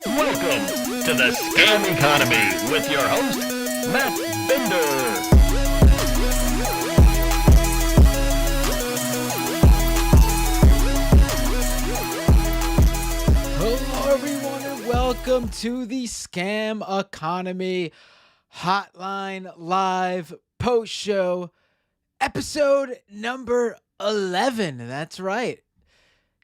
Welcome to the Scam Economy with your host, Matt Bender. Hello, everyone, and welcome to the Scam Economy Hotline Live Post Show, episode number 11. That's right.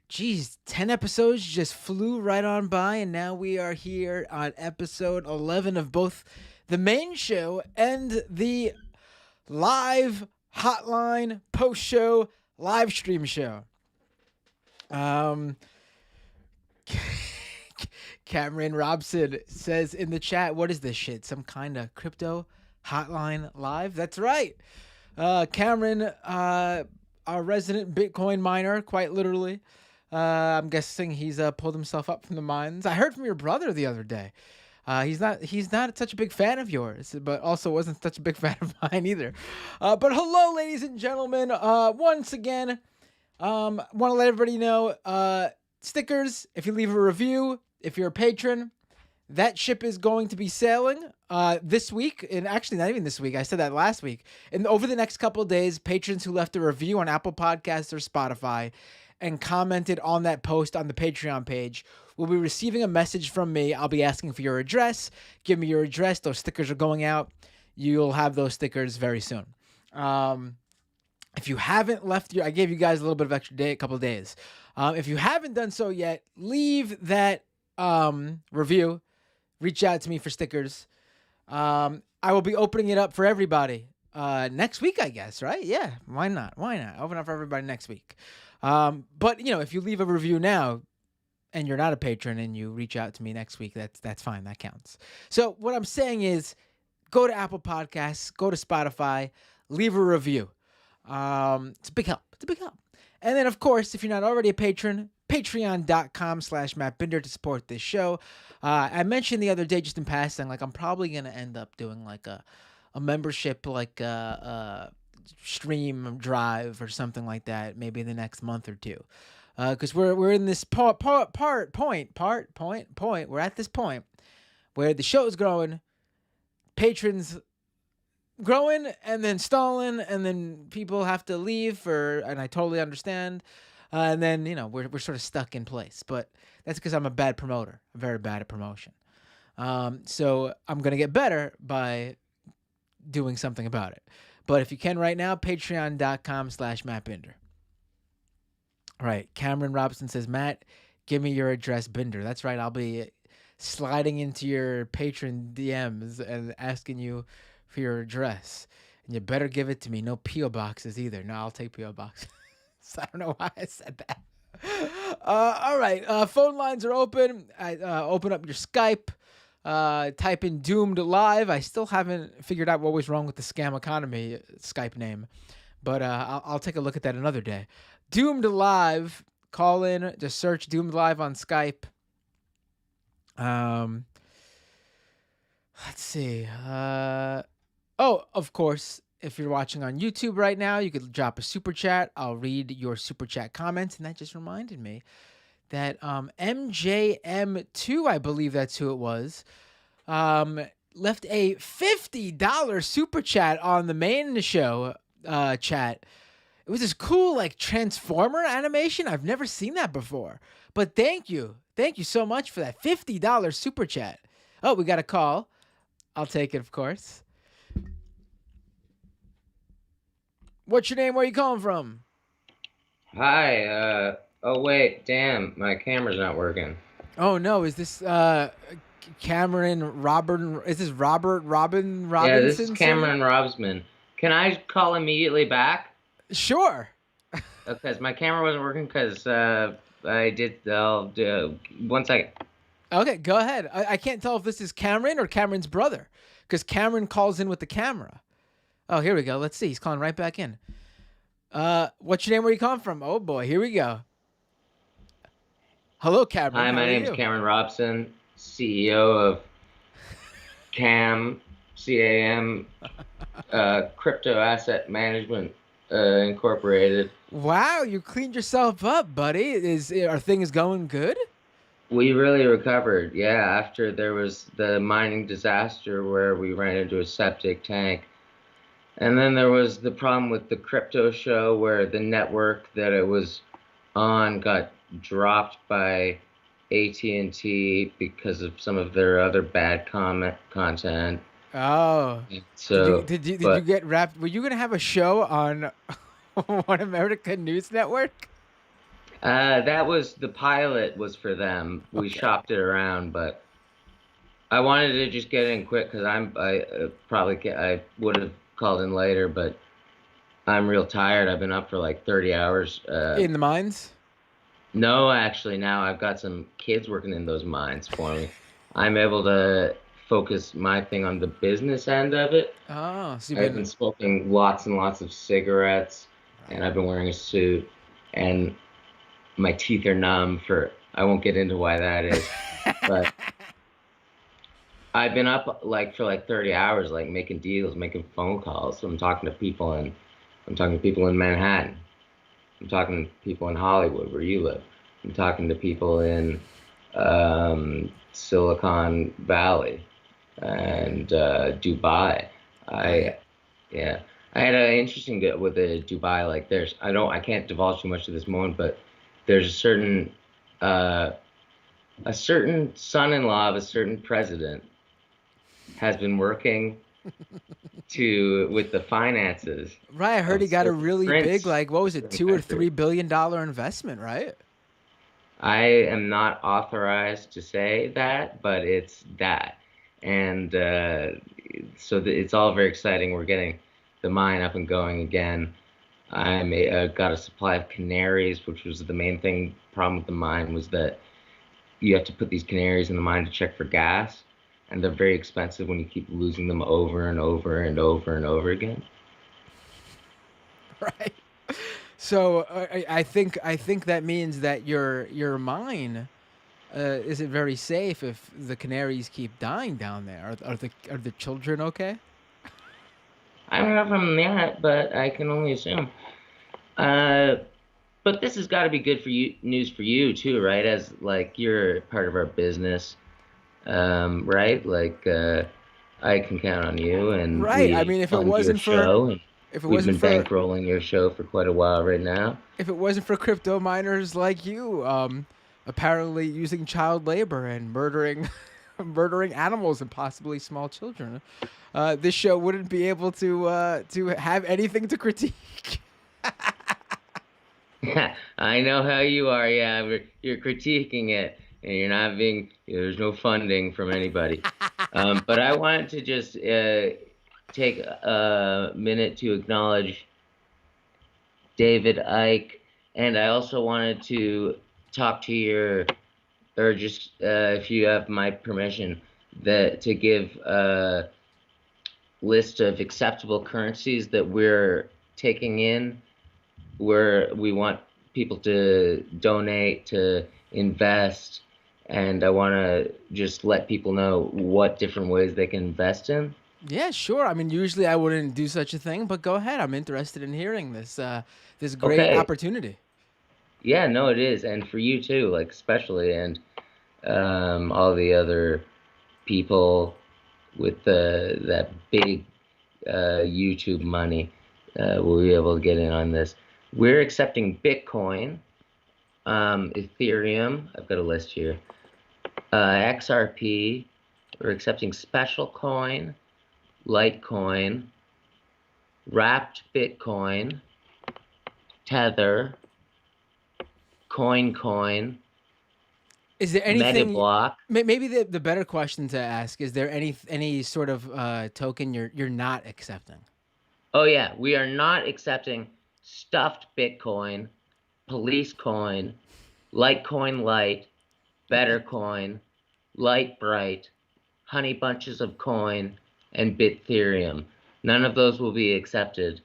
Geez, 10 episodes just flew right on by, and now we are here on episode 11 of both the main show and the live hotline post show live stream show. Cameron Robson says in the chat, what is this shit? Some kind of crypto hotline live? That's right. Cameron, our resident Bitcoin miner, quite literally. I'm guessing he's pulled himself up from the mines. I heard from your brother the other day. He's not such a big fan of yours, but also wasn't such a big fan of mine either. But hello, ladies and gentlemen. Once again, want to let everybody know, stickers, if you leave a review, if you're a patron, that ship is going to be sailing this week, and actually not even this week. I said that last week. And over the next couple of days, patrons who left a review on Apple Podcasts or Spotify and commented on that post on the Patreon page will be receiving a message from me. I'll be asking for your address. Give me your address. Those stickers are going out. You'll have those stickers very soon. If you haven't left I gave you guys a little bit of extra day, a couple of days. If you haven't done so yet, leave that review. Reach out to me for stickers. I will be opening it up for everybody next week, I guess, right? Yeah, why not? Open up for everybody next week. But, if you leave a review now and you're not a patron and you reach out to me next week, that's fine. That counts. So what I'm saying is go to Apple Podcasts, go to Spotify, leave a review. It's a big help. And then, of course, if you're not already a patron, patreon.com/MattBinder to support this show. I mentioned the other day, just in passing, I'm probably going to end up doing a membership, stream drive or something like that, maybe in the next month or two. Because we're in this point. We're at this point where the show is growing, patrons growing, and then stalling, and then people have to leave and I totally understand. And then, we're sort of stuck in place. But that's because I'm a bad promoter. I'm very bad at promotion. So I'm going to get better by doing something about it. But if you can right now, patreon.com/MattBinder. All right. Cameron Robson says, Matt, give me your address, Binder. That's right. I'll be sliding into your patron DMs and asking you for your address. And you better give it to me. No P.O. boxes either. No, I'll take P.O. boxes. I don't know why I said that. All right. Phone lines are open. Open up your Skype. Type in Doomed Live. I still haven't figured out what was wrong with the Scam Economy Skype name, but I'll take a look at that another day. Doomed Live. Call in. Just search Doomed Live on Skype. Let's see. Of course, if you're watching on YouTube right now, you could drop a super chat. I'll read your super chat comments, and that just reminded me that MJM2, I believe that's who it was, left a $50 super chat on the main show chat. It was this cool Transformer animation. I've never seen that before. But thank you so much for that $50 super chat. Oh, we got a call. I'll take it, of course. What's your name? Where are you calling from? Hi. Oh, wait. Damn. My camera's not working. Oh, no. Is this Cameron Robin? Is this Robert Robinson? Yeah, this is Cameron Robsman. Can I call immediately back? Sure. Because my camera wasn't working because I did... I'll do... 1 second. Okay, go ahead. I can't tell if this is Cameron or Cameron's brother because Cameron calls in with the camera. Oh, here we go. Let's see. He's calling right back in. What's your name? Where you calling from? Oh, boy. Here we go. Hello, Cameron. Hi, my name's Cameron Robson, CEO of CAM, C-A-M, Crypto Asset Management Incorporated. Wow, you cleaned yourself up, buddy. Are things going good? We really recovered, yeah, after there was the mining disaster where we ran into a septic tank. And then there was the problem with the crypto show where the network that it was on got dropped by AT&T because of some of their other bad comment content. Oh, And did so, you did you did you but get wrapped? Were you gonna have a show on One American News Network? that was the pilot was for them. We Okay. shopped it around, but I wanted to just get in quick because I would have called in later, but I'm real tired. I've been up for like 30 hours. In the mines? No, actually, now I've got some kids working in those mines for me. I'm able to focus my thing on the business end of it. Oh, so you've I've been been smoking lots and lots of cigarettes, right. and I've been wearing a suit, and my teeth are numb for, I won't get into why that is, but I've been up like for like 30 hours, like making deals, making phone calls. So I'm talking to people in Manhattan. I'm talking to people in Hollywood, where you live. I'm talking to people in Silicon Valley and Dubai. Right. I, yeah, I had an interesting bit with the Dubai. Like, I can't divulge too much at this moment, but there's uh, a certain son-in-law of a certain president has been working with the finances Right, I heard of a he got a certain really big, prince like, what was of it, the 2 or 3 billion dollar investment, right? I am not authorized to say that, but it's that. And it's all very exciting. We're getting the mine up and going again. Got a supply of canaries, which was the main thing. Problem with the mine was that you have to put these canaries in the mine to check for gas, and they're very expensive when you keep losing them over and over and over and over again. Right. So I think that means that your mine isn't very safe if the canaries keep dying down there. Are the children okay? I don't know from that, but I can only assume. Uh, but this has got to be good for you, news for you too, right? As like you're part of our business, right? Like I can count on you, and Right. I we mean, if it fund your wasn't for show, and if it we've wasn't been for bankrolling your show for quite a while right now. if it wasn't for crypto miners like you, apparently using child labor and murdering murdering animals and possibly small children, this show wouldn't be able to have anything to critique. I know how you are. Yeah, you're critiquing it, and you're not being. There's no funding from anybody. But I wanted to just take a minute to acknowledge David Icke, and I also wanted to talk to or just if you have my permission, that to give a list of acceptable currencies that we're taking in, where we want people to donate, to invest, and I want to just let people know what different ways they can invest in. Yeah, sure. I mean, usually I wouldn't do such a thing, but go ahead. I'm interested in hearing this great Okay. opportunity. Yeah, no, it is, and for you too, like especially, and all the other people with that big YouTube money will be able to get in on this. We're accepting Bitcoin, Ethereum. I've got a list here. XRP. We're accepting Special Coin, Litecoin, Wrapped Bitcoin, Tether, Coin, Is there anything? Metablock. Maybe the better question to ask is there any sort of token you're not accepting? Oh yeah, we are not accepting stuffed Bitcoin, Police Coin, Litecoin Lite, Better Coin, Light Bright, Honey Bunches of Coin, and Bithereum. None of those will be accepted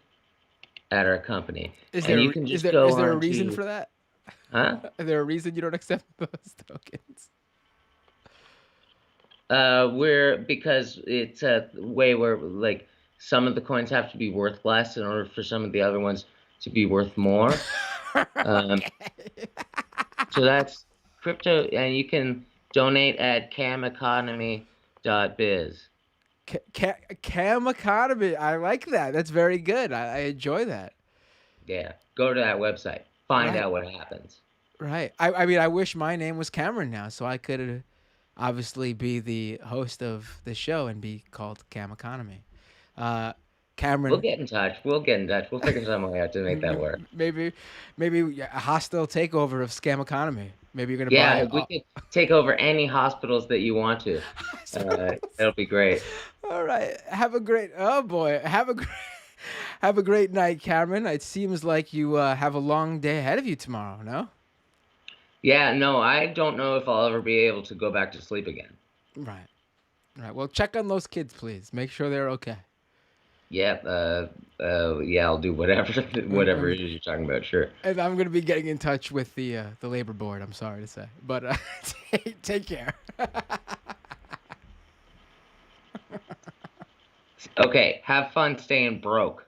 at our company. Is And you there can is just there go is there a on reason to, for that? huh? Is there a reason you don't accept those tokens? Because it's a way where like some of the coins have to be worth less in order for some of the other ones to be worth more. Um, Okay. so crypto, and you can donate at cameconomy.biz. Cam economy. I like that. That's very good. I enjoy that. Yeah, go to that website. Find Right. out what happens. Right. I mean, I wish my name was Cameron now, so I could obviously be the host of the show and be called Cam Economy. Uh, We'll Cameron, get in touch. We'll get in touch. We'll figure some way out to make that work. maybe, maybe a hostile takeover of Scam Economy. Maybe you're gonna Yeah, buy. we could take over any hospitals that you want to. It'll be great. All right. Have a great. Oh boy. Have a great. Have a great night, Cameron. It seems like you have a long day ahead of you tomorrow. No. Yeah, no, I don't know if I'll ever be able to go back to sleep again. Right. Right. Well, check on those kids, please. Make sure they're okay. Yeah, yeah, I'll do whatever, whatever it is you're talking about. Sure. And I'm gonna be getting in touch with the labor board. I'm sorry to say, but take care. Okay, have fun staying broke.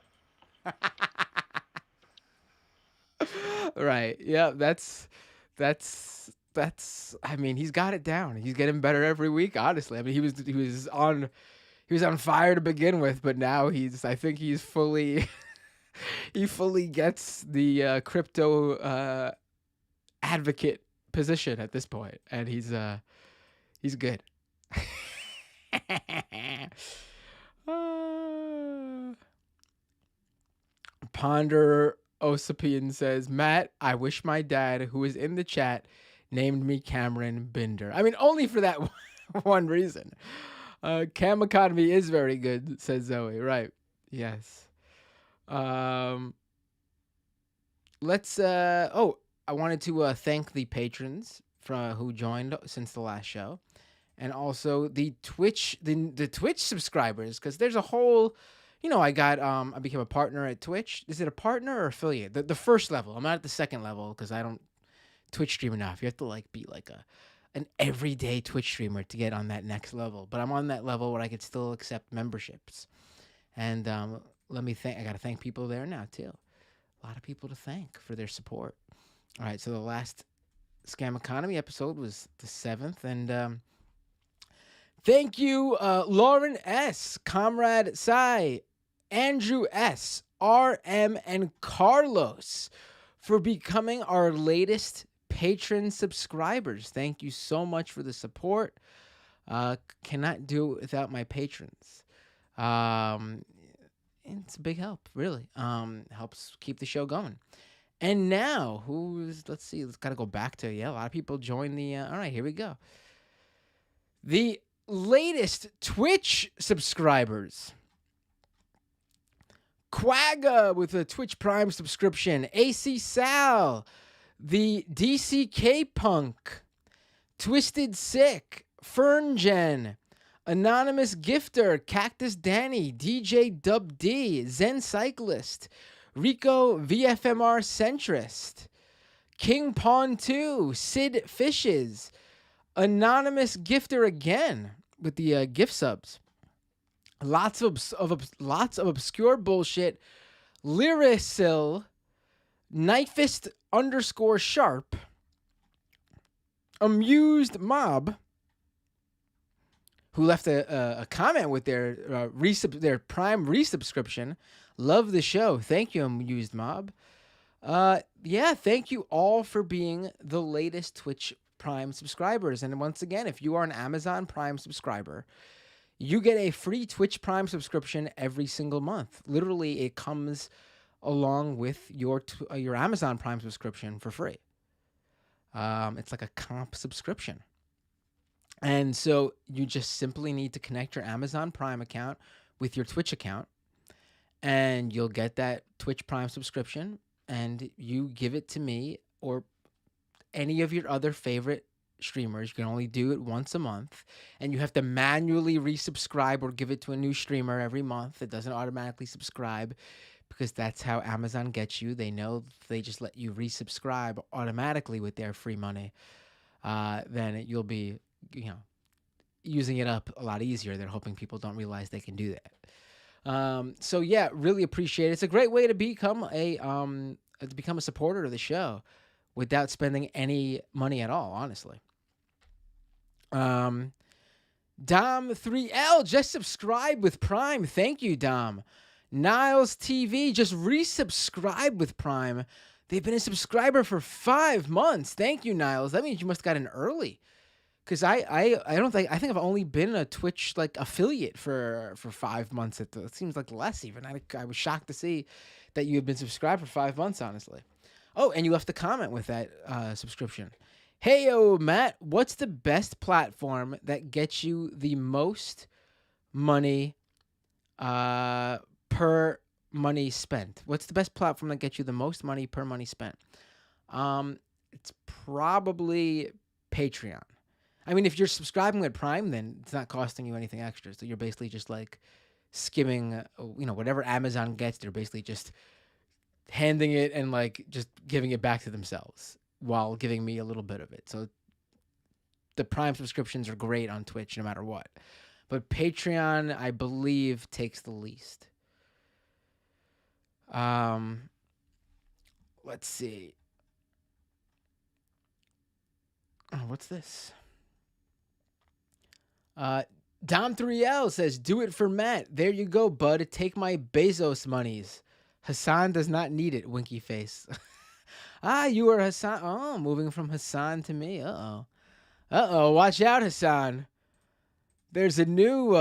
Right. Yeah. That's. I mean, he's got it down. He's getting better every week. Honestly, I mean, he was on fire to begin with, but now I think he's fully he fully gets the crypto advocate position at this point, and he's good. Ponder Osapian says, Matt, I wish my dad, who is in the chat, named me Cameron Binder. I mean, only for that one reason. Cam Economy is very good, says Zoe. Right. Yes. Let's I wanted to thank the patrons who joined since the last show, and also the Twitch subscribers, because there's a whole, I became a partner at Twitch. Is it a partner or affiliate? The first level. I'm not at the second level because I don't Twitch stream enough. You have to be like an everyday Twitch streamer to get on that next level. But I'm on that level where I could still accept memberships. And I got to thank people there now too. A lot of people to thank for their support. All right, so the last Scam Economy episode was the 7th, and thank you, Lauren S., Comrade Sai, Andrew S., RM, and Carlos for becoming our latest patron subscribers. Thank you so much for the support. Cannot do it without my patrons. It's a big help, really. Helps keep the show going. And now, let's see, let's gotta go back to, a lot of people joined the, all right, here we go. The latest Twitch subscribers. Quagga with a Twitch Prime subscription. AC Sal. The DCK Punk. Twisted Sick. Ferngen. Anonymous Gifter. Cactus Danny. DJ Dub D. Zen Cyclist. Rico VFMR Centrist. King Pawn 2. Sid Fishes. Anonymous Gifter again with the gift subs. Lots of obscure bullshit. Lyrisil, Knifist _sharp, Amused Mob, who left a comment with their Prime resubscription. Love the show. Thank you, Amused Mob. Thank you all for being the latest Twitch Prime subscribers. And once again, if you are an Amazon Prime subscriber, you get a free Twitch Prime subscription every single month. Literally, it comes along with your Amazon Prime subscription for free. It's like a comp subscription. And so you just simply need to connect your Amazon Prime account with your Twitch account, and you'll get that Twitch Prime subscription, and you give it to me or any of your other favorite streamers. You can only do it once a month, and you have to manually resubscribe or give it to a new streamer every month. It doesn't automatically subscribe because that's how Amazon gets you. They know if they just let you resubscribe automatically with their free money, then you'll be, using it up a lot easier. They're hoping people don't realize they can do that. Really appreciate it. It's a great way to become a supporter of the show. without spending any money at all, honestly. Dom 3L just subscribed with Prime. Thank you, Dom. Niles TV just resubscribed with Prime. They've been a subscriber for 5 months. Thank you, Niles. That means you must have gotten early. Because I don't think, I think I've only been a Twitch like affiliate for 5 months. It seems like less even. I was shocked to see that you had been subscribed for 5 months, honestly. Oh, and you left a comment with that subscription. Hey, Matt, what's the best platform that gets you the most money per money spent? What's the best platform that gets you the most money per money spent? It's probably Patreon. I mean, if you're subscribing with Prime, then it's not costing you anything extra. So you're basically just like skimming, whatever Amazon gets, they're basically just handing it and like just giving it back to themselves while giving me a little bit of it. So the Prime subscriptions are great on Twitch no matter what. But Patreon, I believe, takes the least. Let's see. Oh, what's this? Dom3L says, do it for Matt. There you go, bud. Take my Bezos monies. Hassan does not need it, winky face. You are Hassan. Oh, moving from Hassan to me. Uh-oh. Uh-oh, watch out, Hassan. There's a new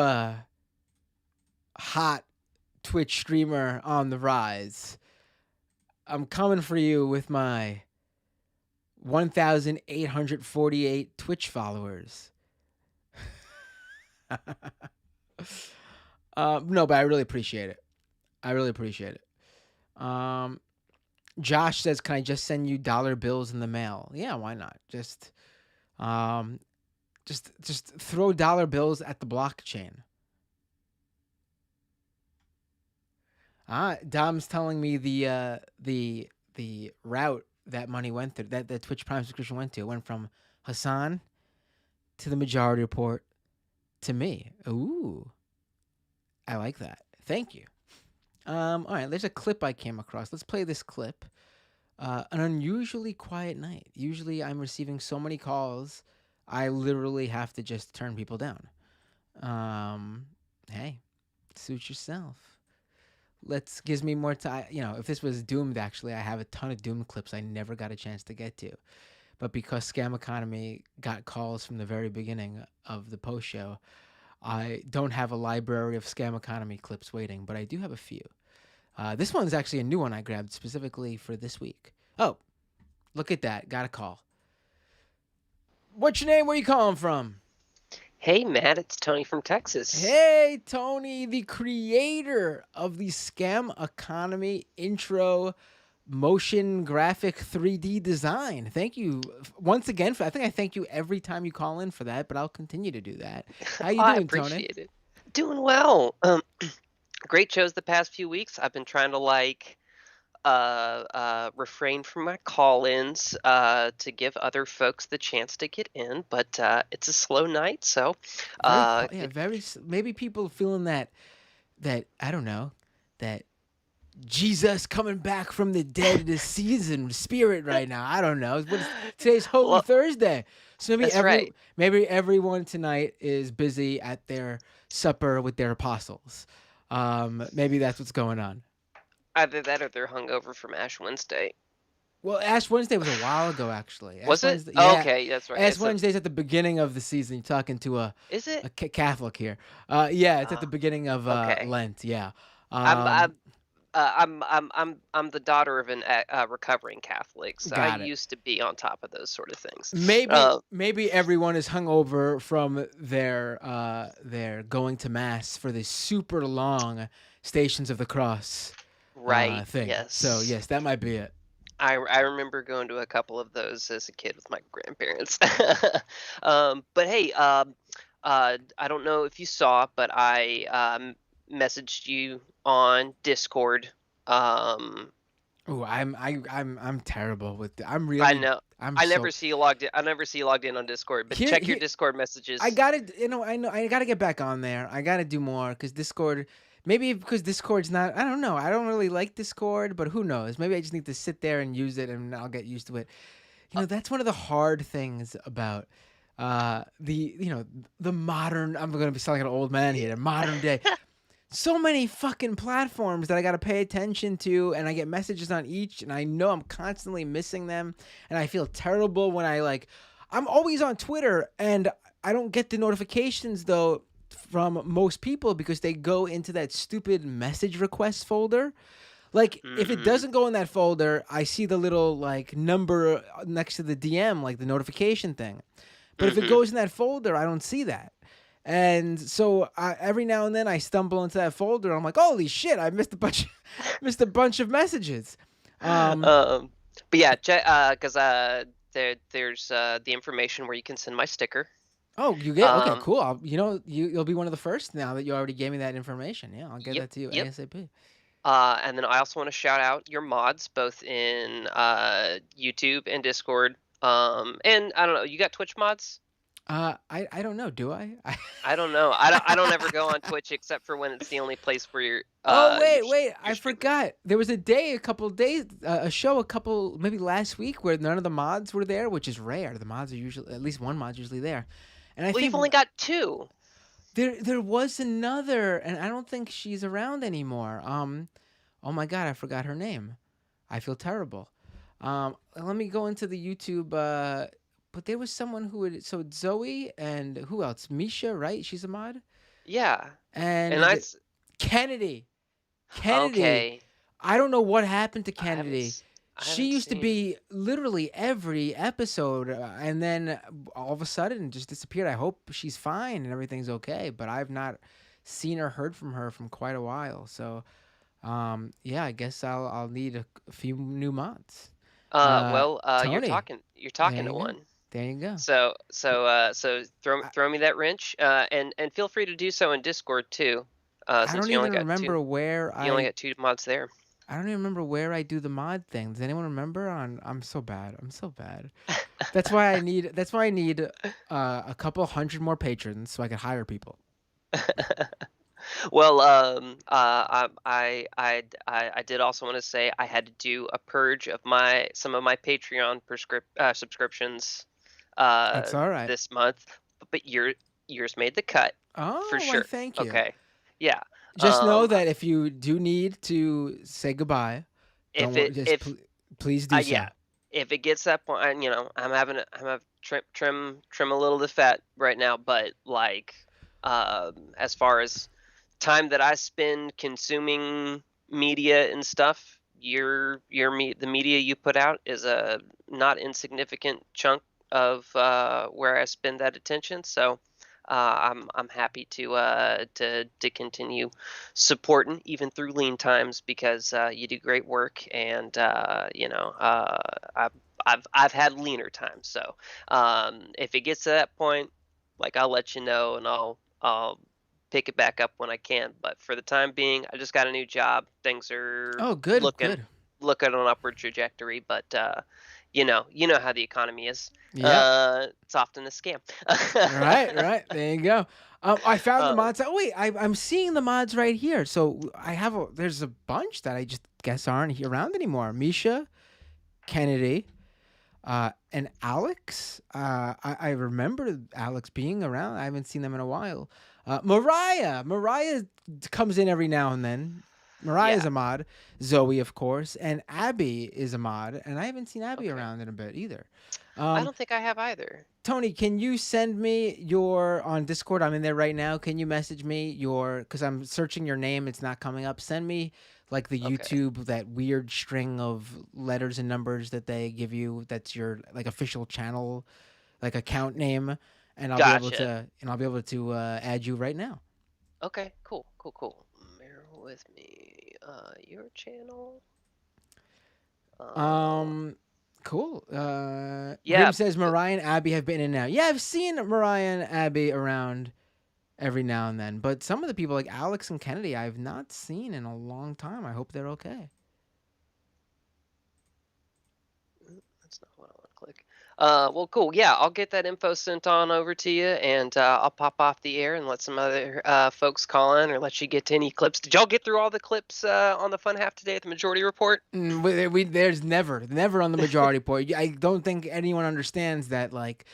hot Twitch streamer on the rise. I'm coming for you with my 1,848 Twitch followers. No, but I really appreciate it. Josh says, "Can I just send you dollar bills in the mail?" Yeah, why not? Just throw dollar bills at the blockchain. Dom's telling me the route that money went through, that the Twitch Prime subscription went to. It went from Hassan to the Majority Report to me. Ooh, I like that. Thank you. All right, there's a clip I came across. Let's play this clip. An unusually quiet night. Usually I'm receiving so many calls, I literally have to just turn people down. Hey, suit yourself. Gives me more time. If this was Doomed, actually, I have a ton of Doomed clips I never got a chance to get to. But because Scam Economy got calls from the very beginning of the post show, I don't have a library of Scam Economy clips waiting, but I do have a few. This one's actually a new one I grabbed specifically for this week. Oh, look at that. Got a call. What's your name? Where you calling from? Hey, Matt, it's Tony from Texas. Hey, Tony, the creator of the Scam Economy intro motion graphic 3D design. Thank you once again. I think I thank you every time you call in for that, but I'll continue to do that. How you doing, I appreciate it. Doing well. Great shows the past few weeks. I've been trying to refrain from my call-ins to give other folks the chance to get in, but it's a slow night, so maybe people feeling that I don't know, that Jesus coming back from the dead this season spirit right now. I don't know. Today's Holy Thursday. So maybe everyone tonight is busy at their supper with their apostles. Maybe that's what's going on. Either that or they're hungover from Ash Wednesday. Well, Ash Wednesday was a while ago, actually. Was it? Yeah. Okay, that's right. Ash Wednesday's at the beginning of the season. You're talking to a Catholic here. Yeah, it's at the beginning of Lent. Yeah. I'm the daughter of a recovering Catholic, so I used to be on top of those sort of things. Maybe everyone is hungover from their going to mass for the super long Stations of the Cross thing. Yes. So yes, that might be it. I remember going to a couple of those as a kid with my grandparents. But hey, I don't know if you saw, but I messaged you on Discord. I'm terrible with I know. I never see you logged in on Discord, but check your Discord messages. I gotta get back on there. I gotta do more because Discord. Maybe because Discord's not. I don't know. I don't really like Discord, but who knows? Maybe I just need to sit there and use it, and I'll get used to it. That's one of the hard things about the modern. I'm gonna be sounding like an old man here. Modern day. So many fucking platforms that I got to pay attention to, and I get messages on each, and I know I'm constantly missing them, and I feel terrible when I'm always on Twitter, and I don't get the notifications though from most people because they go into that stupid message request folder. Like if it Mm-hmm. doesn't go in that folder, I see the little like number next to the DM, like the notification thing. But if it Mm-hmm. goes in that folder, I don't see that. And so every now and then I stumble into that folder. I'm like, holy shit! I missed a bunch, missed a bunch of messages. But yeah, because there's the information where you can send my sticker. Oh, you get okay, Um, cool. You'll be one of the first now that you already gave me that information. Yeah, I'll get yep, that to you yep. ASAP. And then I also want to shout out your mods, both in YouTube and Discord. And I don't know, you got Twitch mods? I don't know. Do I? I don't know. I don't ever go on Twitch except for when it's the only place where you're Oh you're I streaming. forgot. There was a couple days, a show, maybe last week where none of the mods were there, which is rare. The mods are usually at least one mod's usually there, and I Well, you've think only got two. there was another, and I don't think she's around anymore. Oh my god, I forgot her name. I feel terrible. Let me go into the YouTube. But there was someone who would so Zoe and who else? Misha, right? She's a mod, Yeah. And and Kennedy. Kennedy. okay. I don't know what happened to I haven't Kennedy. I She haven't used to seen. be literally every episode, and then all of a sudden just disappeared. I hope she's fine and everything's okay, but I've not seen or heard from her from quite a while. So, yeah, I guess I'll need a few new mods. You're Tony, talking there to you go. one. There you go. So I, throw me that wrench. And feel free to do so in Discord too. I Since don't even remember where you only got two mods there. I don't even remember where I do the mod thing. Does anyone remember? I'm so bad. I'm so bad. That's why I need a couple hundred more patrons so I can hire people. Well, I did also want to say I had to do a purge of some of my Patreon subscriptions It's all right. this month, but yours made the cut for Oh, why sure. thank you. Okay, yeah. Just know Um, that if you do need to say goodbye, don't if worry. it Just if please do so. yeah, if it gets that point, I'm having trim a little the fat right now, but like, as far as time that I spend consuming media and stuff, the media you put out is a not insignificant chunk of where I spend that attention. So I'm happy to continue supporting even through lean times because you do great work, and I've had leaner times. So if it gets to that point, like, I'll let you know, and I'll pick it back up when I can. But for the time being, I just got a new job. Things are Oh, good, good. looking on an upward trajectory, but you know how the economy is. Yep. It's often a scam. Right, right. There you go. I found the Um, mods. Oh wait, I'm seeing the mods right here. So there's a bunch that I just guess aren't around anymore. Misha, Kennedy, and Alex. I remember Alex being around. I haven't seen them in a while. Mariah comes in every now and then. Mariah's yeah. a mod. Zoe, of course, and Abby is a mod, and I haven't seen Abby Okay. around in a bit either. I Um, don't think I have either. Tony, can you send me your on Discord? I'm in there right now. Can you message me because I'm searching your name, it's not coming up. Send me like the Okay. YouTube, that weird string of letters and numbers that they give you. That's your like official channel, like account name, and Gotcha. I'll be able to add you right now. Okay. Cool. Bear with me. Your channel. Um. Um, cool. Grim Yeah. says Mariah and Abby have been in and out. Yeah, I've seen Mariah and Abby around every now and then, but some of the people like Alex and Kennedy I've not seen in a long time. I hope they're okay. That's not what I want to click. Well, cool. Yeah, I'll get that info sent on over to you, and I'll pop off the air and let some other folks call in, or let you get to any clips. Did y'all get through all the clips on the fun half today at the Majority Report? There's never on the majority point. I don't think anyone understands that. Like,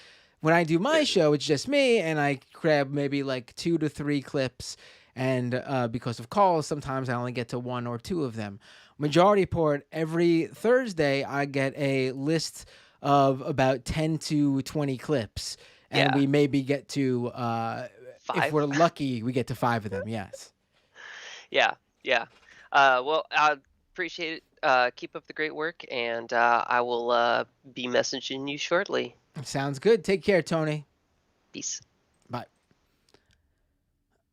when I do my show, it's just me, and I grab maybe like 2 to 3 clips, and because of calls, sometimes I only get to 1 or 2 of them. Majority report every Thursday, I get a list of about 10 to 20 clips, and Yeah, we maybe get to, if 5. we're lucky, we get to 5 of them. Yes. Yeah, yeah. Well, I appreciate it. Keep up the great work, and I will be messaging you shortly. Sounds good. Take care, Tony. Peace. Bye.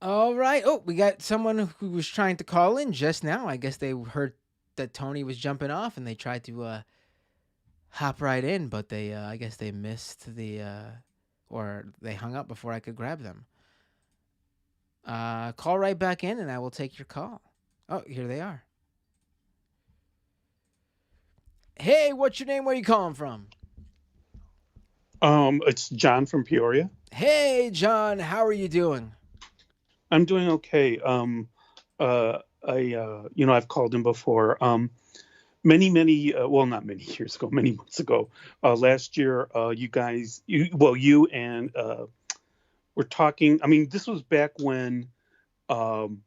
All right. Oh, we got someone who was trying to call in just now. I guess they heard that Tony was jumping off and they tried to hop right in, but they I guess they missed the or they hung up before I could grab them. Call right back in and I will take your call. Oh, here they are. Hey, what's your name? Where you calling from? It's John from Peoria. Hey, John, how are you doing? I'm doing okay. I've called in before. Well, not many years ago, many months ago, last year, you and were talking. I mean, this was back when um,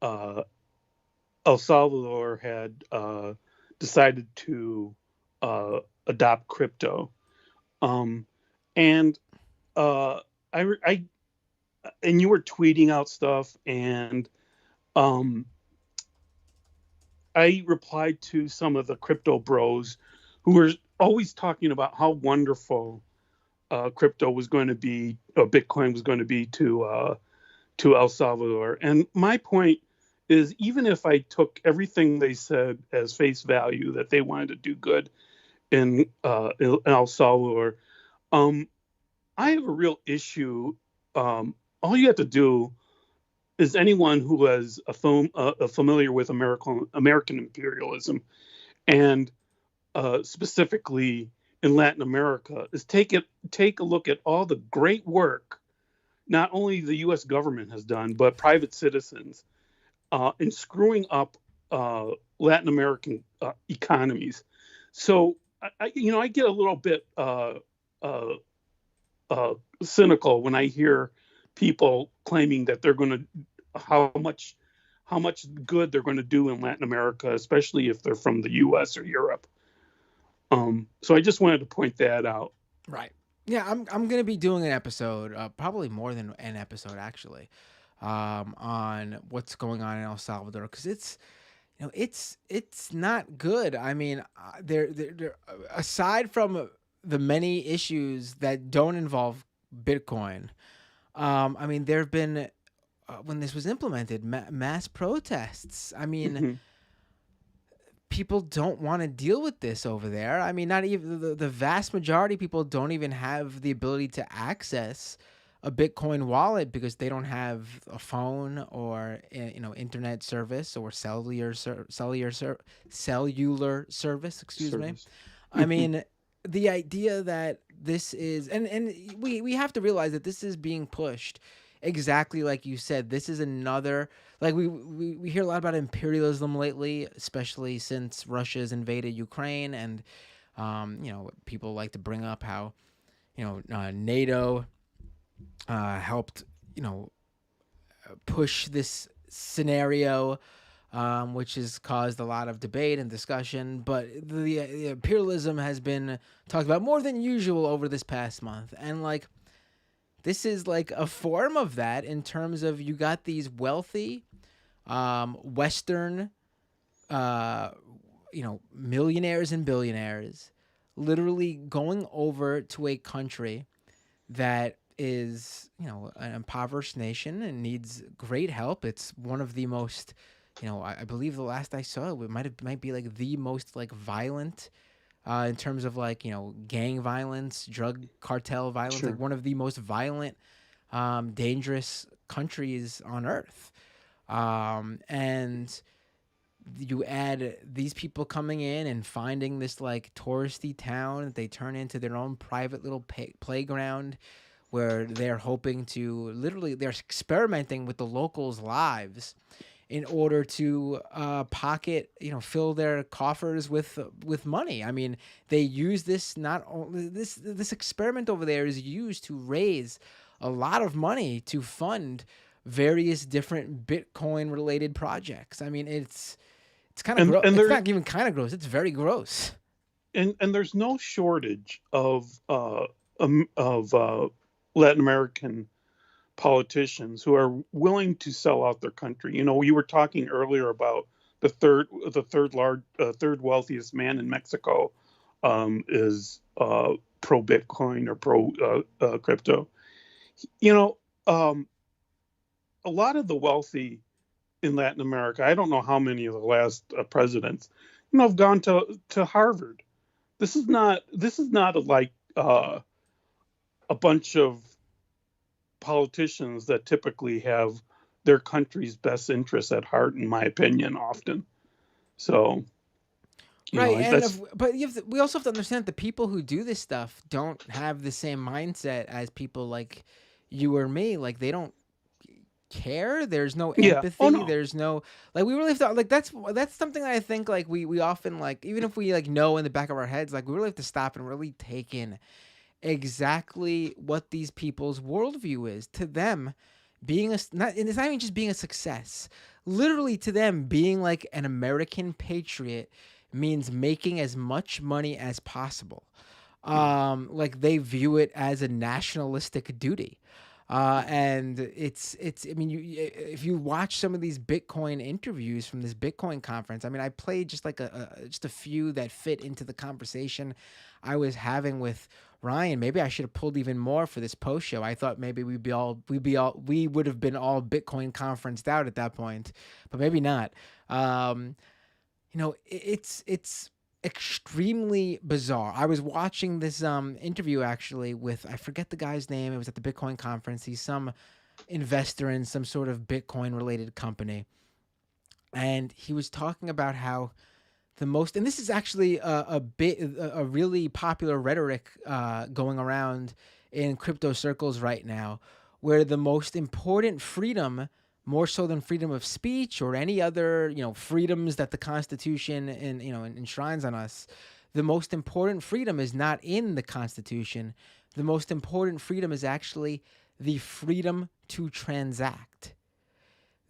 uh, El Salvador had decided to adopt crypto, um, and uh, I and you were tweeting out stuff, and um, I replied to some of the crypto bros who were always talking about how wonderful crypto was going to be, or Bitcoin was going to be to El Salvador. And my point is, even if I took everything they said as face value, that they wanted to do good in El Salvador, um, I have a real issue. All you have to do is, anyone who has familiar with American imperialism, and specifically in Latin America, is take a look at all the great work not only the U.S. government has done, but private citizens in screwing up Latin American economies. So I get a little bit cynical when I hear people claiming that they're going to how much good they're going to do in Latin America, especially if they're from the U.S. or Europe. So I just wanted to point that out. Right. Yeah, I'm gonna be doing an episode, probably more than an episode actually, on what's going on in El Salvador, because it's not good. I mean, there aside from the many issues that don't involve Bitcoin, I mean, there have been when this was implemented, mass protests. I mean, Mhm. people don't want to deal with this over there. I mean, not even the vast majority of people don't even have the ability to access a Bitcoin wallet because they don't have a phone or internet service or cellular service. Excuse me. Service. I mean, the idea that this is and we have to realize that this is being pushed exactly like you said. This is another, like we hear a lot about imperialism lately, especially since Russia's invaded Ukraine, and people like to bring up how NATO helped push this scenario, which has caused a lot of debate and discussion. But the imperialism has been talked about more than usual over this past month, and like this is like a form of that, in terms of you got these wealthy Western millionaires and billionaires literally going over to a country that is, an impoverished nation and needs great help. It's one of the most, I believe the last I saw it might be like the most like violent, in terms of like, gang violence, drug cartel violence, Sure. like one of the most violent, dangerous countries on earth. And you add these people coming in and finding this like touristy town that they turn into their own private little playground where they're hoping to literally they're experimenting with the locals' lives in order to pocket, fill their coffers with money. I mean, they use this not only this experiment over there is used to raise a lot of money to fund various different Bitcoin related projects. I mean, it's kind of gross. It's not even kind of gross. It's very gross. And there's no shortage of Latin American politicians who are willing to sell out their country. You were talking earlier about the third wealthiest man in Mexico is pro Bitcoin or pro crypto. A lot of the wealthy in Latin America, I don't know how many of the last presidents, have gone to Harvard. This is not like a bunch of politicians that typically have their country's best interests at heart, in my opinion, often. So, right, but we also have to understand that the people who do this stuff don't have the same mindset as people like you or me. Like they don't care. There's no empathy. Oh, no. There's no we really have to that's something that I think like we often even if we know in the back of our heads, we really have to stop and really take in exactly what these people's worldview is. To them, being it's not even just being a success. Literally, to them, being like an American patriot means making as much money as possible. They view it as a nationalistic duty. And it's I mean, if you watch some of these Bitcoin interviews from this Bitcoin conference, I mean, I played just just a few that fit into the conversation I was having with Ryan. Maybe I should have pulled even more for this post show. I thought maybe we would have been all Bitcoin conferenced out at that point, but maybe not. It's extremely bizarre. I was watching this interview actually with, I forget the guy's name. It was at the Bitcoin conference. He's some investor in some sort of Bitcoin related company. And he was talking about how and this is actually a really popular rhetoric going around in crypto circles right now, where the most important freedom, more so than freedom of speech or any other, freedoms that the Constitution enshrines on us, the most important freedom is not in the Constitution. The most important freedom is actually the freedom to transact.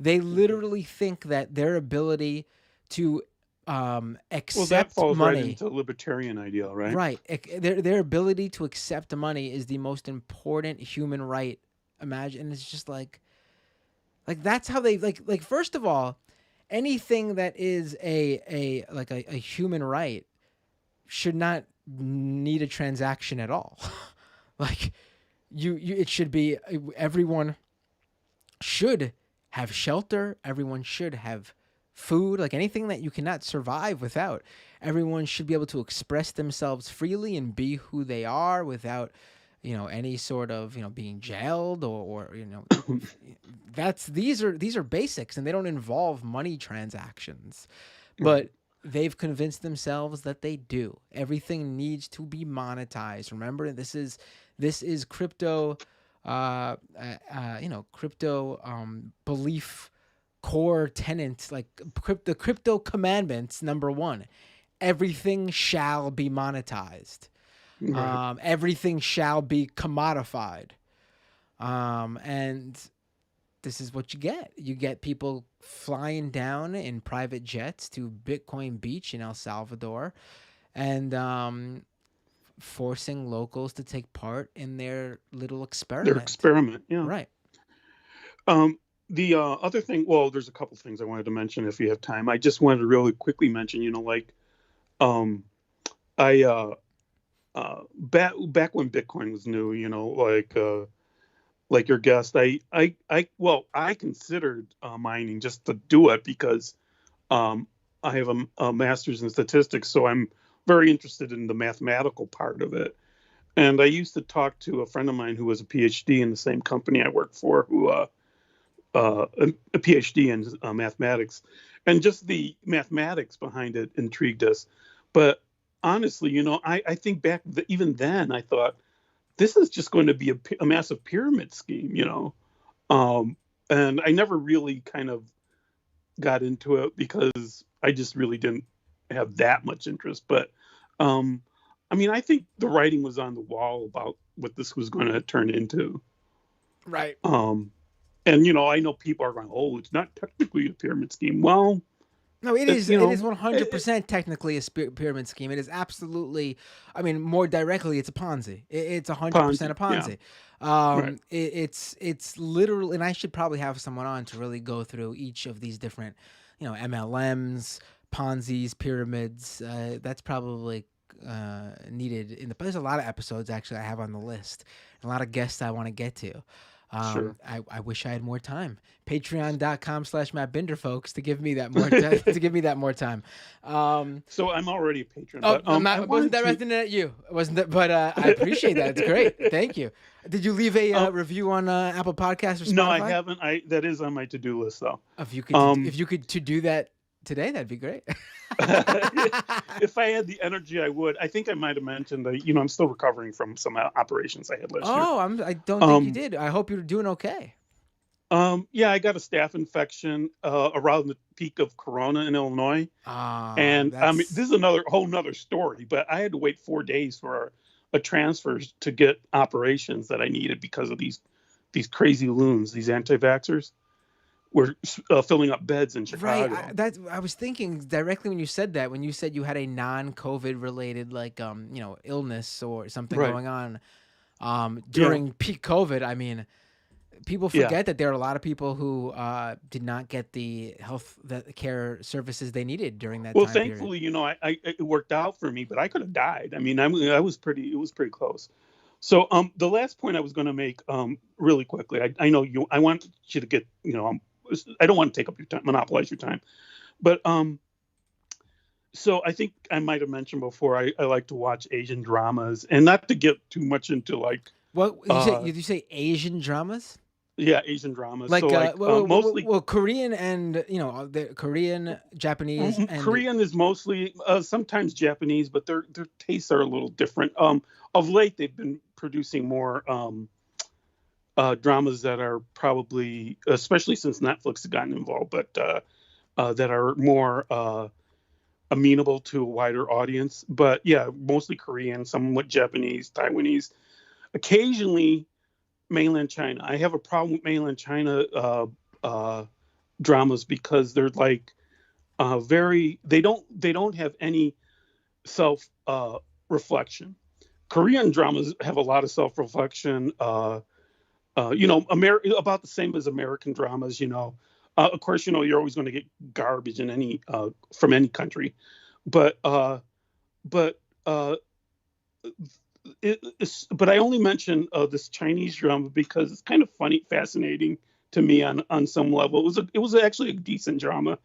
They literally think that their ability to accept that falls money, right into the libertarian ideal, right? Right. Their ability to accept money is the most important human right. Imagine, and it's just like that's how they first of all, anything that is a human right should not need a transaction at all. It should be, everyone should have shelter, everyone should have food, anything that you cannot survive without. Everyone should be able to express themselves freely and be who they are without any sort of being jailed or these are basics, and they don't involve money transactions. But they've convinced themselves that they do. Everything needs to be monetized. Remember, this is crypto crypto belief core tenets, the crypto commandments. Number one, everything shall be monetized. Right. Everything shall be commodified. And this is what you get. You get people flying down in private jets to Bitcoin Beach in El Salvador and forcing locals to take part in their little experiment. Their experiment, yeah. Right. The other thing, well, there's a couple things I wanted to mention if you have time. I just wanted to really quickly mention, back when Bitcoin was new, like your guest, I considered mining just to do it because I have a master's in statistics, so I'm very interested in the mathematical part of it. And I used to talk to a friend of mine who was a PhD in the same company I work for, who a PhD in mathematics, and just the mathematics behind it intrigued us. But honestly, I think back even then I thought this is just going to be a massive pyramid scheme. And I never really kind of got into it because I just really didn't have that much interest. But I think the writing was on the wall about what this was going to turn into. Right. And I know people are going, "Oh, it's not technically a pyramid scheme." Well, No, it is. you It know, is 100% technically a pyramid scheme. It is absolutely. I mean, more directly, it's a Ponzi. It's 100% a Ponzi, Ponzi. right. It's literally, and I should probably have someone on to really go through each of these different, MLMs, Ponzi's, pyramids. That's probably needed in the. There's a lot of episodes actually I have on the list. A lot of guests I want to get to. Sure. I wish I had more time. Patreon.com/Matt Binder, folks, to give me that more time. To give me that more time. So I'm already a patron. Oh, But, wasn't directed at you? Wasn't that? But I appreciate that. It's great. Thank you. Did you leave a review on Apple Podcasts or Spotify? No, I haven't. That is on my to-do list, though. If you could to do that today, that'd be great. If I had the energy, I would. I think I might have mentioned that, I'm still recovering from some operations I had last year. Oh, I don't think you did. I hope you're doing okay. Yeah, I got a staph infection around the peak of Corona in Illinois. And this is whole nother story, but I had to wait 4 days for a transfer to get operations that I needed because of these crazy loons, these anti-vaxxers. Were filling up beds in Chicago. Right. I was thinking directly when you said that, when you said you had a non-COVID related illness or something going on during peak COVID. I mean, people forget that there are a lot of people who did not get the care services they needed during that time period. Well, thankfully, it worked out for me, but I could have died. I mean, it was pretty close. So the last point I was going to make really quickly, I know I want you to get, I don't want to take up your time, monopolize your time. But so I think I might have mentioned before, I like to watch Asian dramas, and not to get too much into what did you say Asian dramas? Yeah, Asian dramas. Mostly Korean and the Korean, Japanese. And Korean is mostly sometimes Japanese, but their tastes are a little different. Of late, they've been producing more dramas that are probably, especially since Netflix has gotten involved, but that are more amenable to a wider audience. But yeah, mostly Korean, somewhat Japanese, Taiwanese, occasionally mainland China. I have a problem with mainland China dramas because they're they don't have any self reflection. Korean dramas have a lot of self reflection. About the same as American dramas. Of course, you're always going to get garbage in any from any country, but I only mention this Chinese drama because it's kind of funny, fascinating to me on some level. It was actually a decent drama.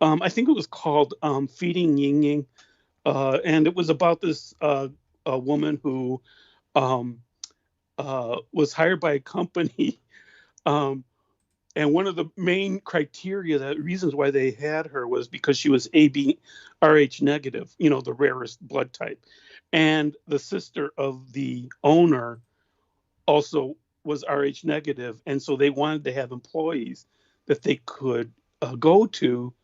I think it was called Feeding Ying Ying, and it was about this a woman who was hired by a company, and one of the main reasons why they had her was because she was ABRH negative, the rarest blood type. And the sister of the owner also was RH negative. And so they wanted to have employees that they could go to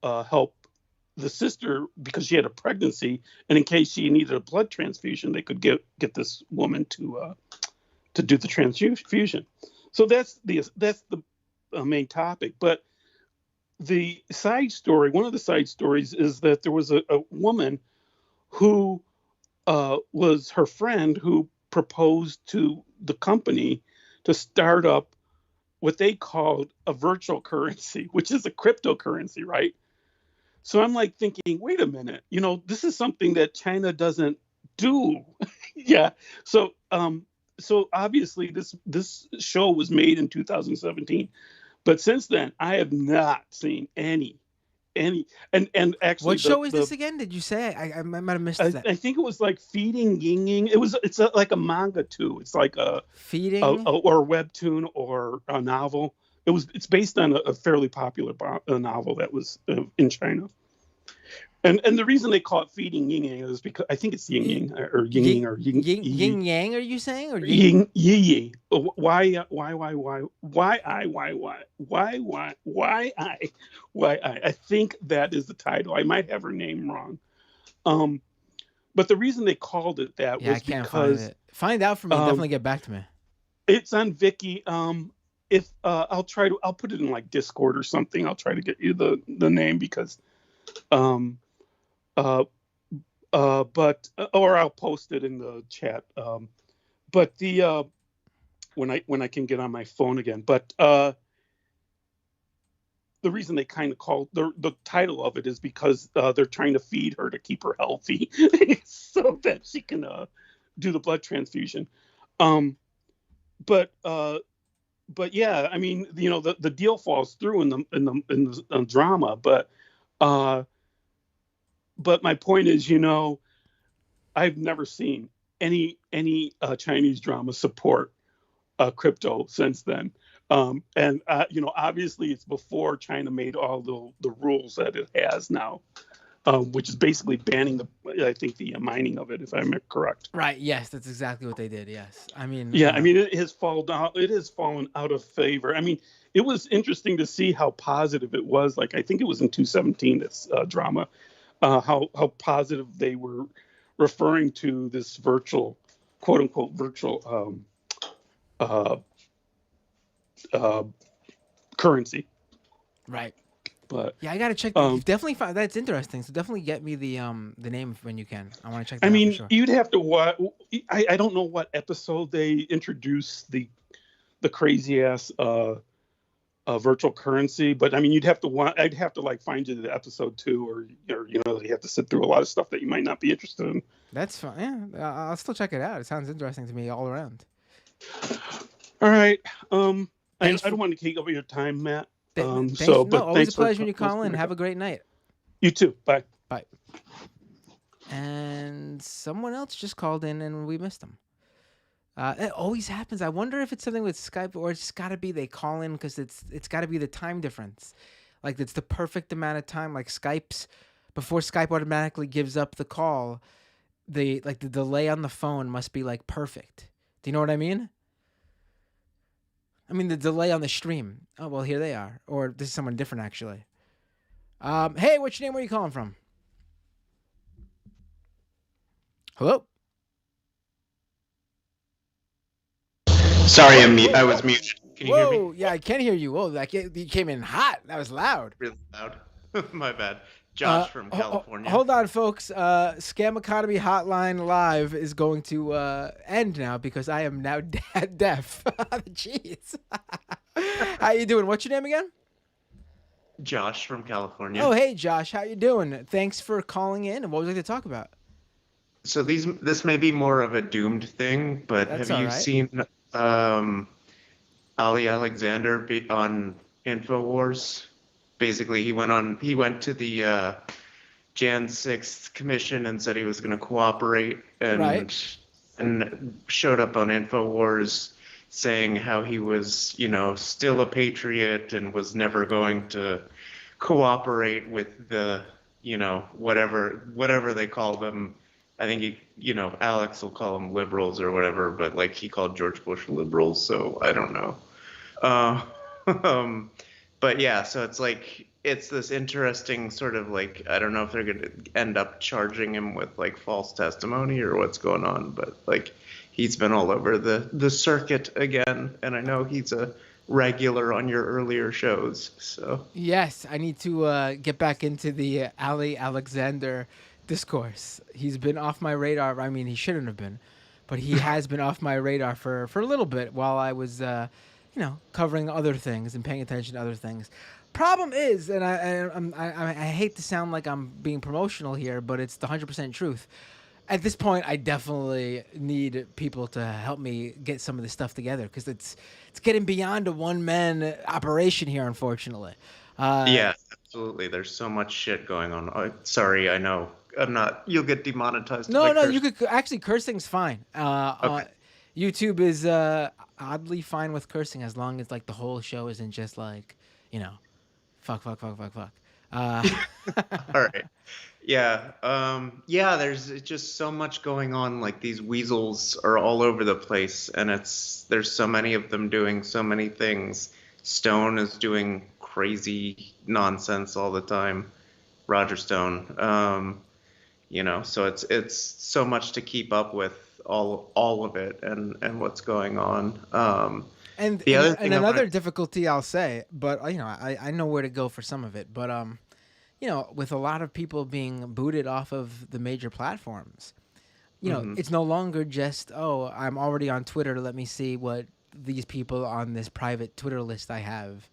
help the sister because she had a pregnancy. And in case she needed a blood transfusion, they could get this woman to do the transfusion. So that's the main topic. But the side story, one of the side stories, is that there was a woman who was her friend who proposed to the company to start up what they called a virtual currency, which is a cryptocurrency, right? So I'm thinking, wait a minute, this is something that China doesn't do. Yeah. So obviously this show was made in 2017. But since then, I have not seen any any. And actually, What show is this again? Did you say? I might have missed that. I think it was like Feeding Ying Ying. It's like a manga too. It's like Feeding or a webtoon or a novel. It's based on a fairly popular novel that was in China. And the reason they call it Feeding Ying Yang is because I think it's Ying Ying or Ying Ying or Ying Yin Yang. Are you saying or Ying Yi? Why I? I think that is the title. I might have her name wrong. But the reason they called it that was I can't because find it. Find out for me. Definitely get back to me. it's on Viki. If I'll put it in like Discord or something. I'll try to get you the name because but or I'll post it in the chat. But the when I can get on my phone again. But the reason they kind of call the title of it is because they're trying to feed her to keep her healthy, so that she can do the blood transfusion. But yeah, I mean, the deal falls through in the drama, but my point is, I've never seen any Chinese drama support crypto since then. And obviously it's before China made all the rules that it has now, which is basically banning the mining of it, if I'm correct. Right. Yes, that's exactly what they did. Yes. I mean. Yeah. I mean, it has fallen out of favor. I mean, it was interesting to see how positive it was. Like, I think it was in 2017, this drama, how positive they were referring to this virtual, quote unquote, virtual currency. Right. But yeah, I gotta check. Definitely find that's interesting. So definitely get me the name when you can. I want to check that I mean, out for sure. you'd have to watch. I don't know what episode they introduced the crazy ass virtual currency, but I mean, you'd have to want. I'd have to like find you the episode 2, or you have to sit through a lot of stuff that you might not be interested in. That's fine. Yeah, I'll still check it out. It sounds interesting to me all around. All right. I don't want to take over your time, Matt. Always thanks a pleasure when you call in. Have a great night. You too. Bye. Bye. And someone else just called in and we missed them. It always happens. I wonder if it's something with Skype, or it's got to be they call in because it's got to be the time difference. Like, it's the perfect amount of time. Like before Skype automatically gives up the call, the delay on the phone must be like perfect. Do you know what I mean? I mean, the delay on the stream. Oh, well, here they are. Or this is someone different, actually. Hey, what's your name? Where are you calling from? Hello? Sorry, I was muted. Can you hear me? Whoa, yeah, I can hear you. Whoa, you came in hot. That was loud. Really loud. My bad. Josh from California. Hold on, folks. Scam Economy Hotline Live is going to end now because I am now deaf. Jeez. How you doing? What's your name again? Josh from California. Oh, hey, Josh. How you doing? Thanks for calling in. And what would you like to talk about? So this may be more of a doomed thing, but That's have you all right. seen Ali Alexander on InfoWars? Basically, he went to the Jan 6th commission and said he was going to cooperate, and showed up on InfoWars saying how he was, still a patriot and was never going to cooperate with the, whatever they call them. I think Alex will call them liberals or whatever, but like he called George Bush liberals, so I don't know. But yeah, so it's this interesting sort of like, I don't know if they're going to end up charging him with like false testimony or what's going on, but like he's been all over the circuit again, and I know he's a regular on your earlier shows. So yes, I need to get back into the Ali Alexander discourse. He's been off my radar. I mean, he shouldn't have been, but he has been off my radar for a little bit while I was covering other things and paying attention to other things. Problem is, and I hate to sound like I'm being promotional here, but it's the 100% truth. At this point, I definitely need people to help me get some of this stuff together because it's getting beyond a one-man operation here, unfortunately. Yeah, absolutely. There's so much shit going on. Sorry, I know. I'm not. You'll get demonetized if No, I no, curse. you could actually cursing's fine. Okay. YouTube is oddly fine with cursing as long as like the whole show isn't just like, you know, fuck, fuck, fuck, fuck, fuck. All right. Yeah. Yeah. There's just so much going on. Like these weasels are all over the place, and there's so many of them doing so many things. Stone is doing crazy nonsense all the time. Roger Stone. So it's so much to keep up with all of it and what's going on. And The and, other and thing I another wanted, difficulty I'll say, but I know where to go for some of it, but with a lot of people being booted off of the major platforms, it's no longer just, oh, I'm already on Twitter, let me see what these people on this private Twitter list I have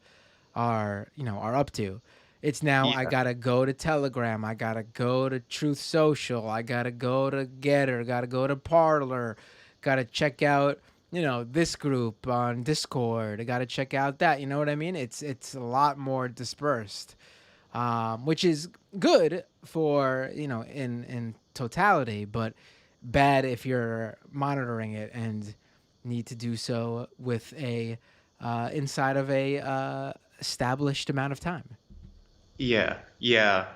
are up to. It's now I yeah, gotta go to Telegram, I gotta go to Truth Social, I gotta go to Getter, gotta go to Parler, gotta check out this group on Discord. I gotta check out that. You know what I mean? It's a lot more dispersed, which is good for in totality, but bad if you're monitoring it and need to do so with a inside of a established amount of time. yeah. Yeah,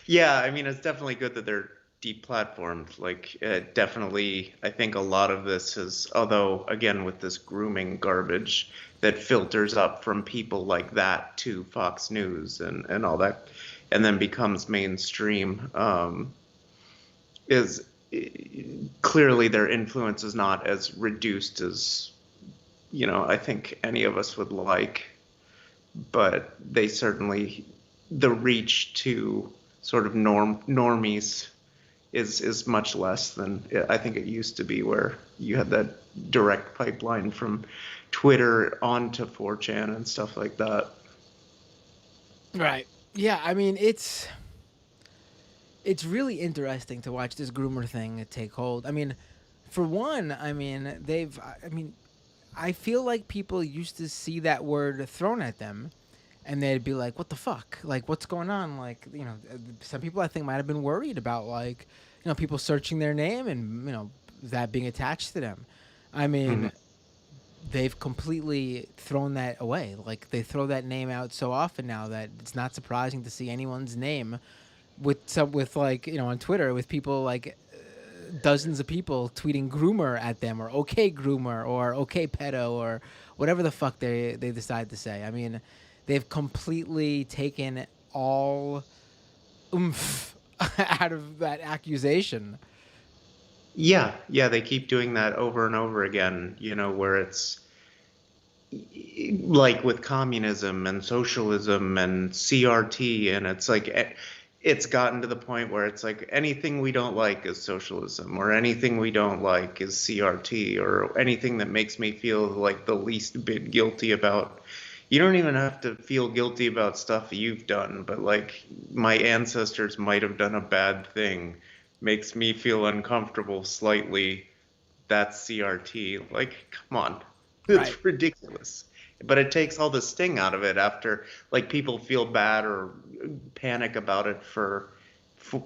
yeah. I mean, it's definitely good that they're deplatformed. Like, definitely, I think a lot of this is, although again with this grooming garbage that filters up from people like that to Fox News and all that, and then becomes mainstream. Is clearly their influence is not as reduced as I think any of us would like, but they certainly the reach to sort of normies is much less than I think it used to be, where you had that direct pipeline from Twitter onto 4chan and stuff like that. Right. Yeah. I mean, it's really interesting to watch this groomer thing take hold. I mean, for one, I mean they've. I mean, I feel like people used to see that word thrown at them and they'd be like, "What the fuck? Like, what's going on?" Like, some people I think might have been worried about like, people searching their name and that being attached to them. I Hmm. mean, they've completely thrown that away. Like, they throw that name out so often now that it's not surprising to see anyone's name with like on Twitter with people like dozens of people tweeting groomer at them or okay groomer or okay pedo or whatever the fuck they decide to say. I mean, they've completely taken all oomph out of that accusation. Yeah, they keep doing that over and over again, where it's like with communism and socialism and CRT, and it's like it's gotten to the point where it's like anything we don't like is socialism, or anything we don't like is CRT, or anything that makes me feel like the least bit guilty about. You don't even have to feel guilty about stuff you've done, but like my ancestors might have done a bad thing makes me feel uncomfortable slightly. That's CRT. Like, come on. Right. It's ridiculous. But it takes all the sting out of it after, like, people feel bad or panic about it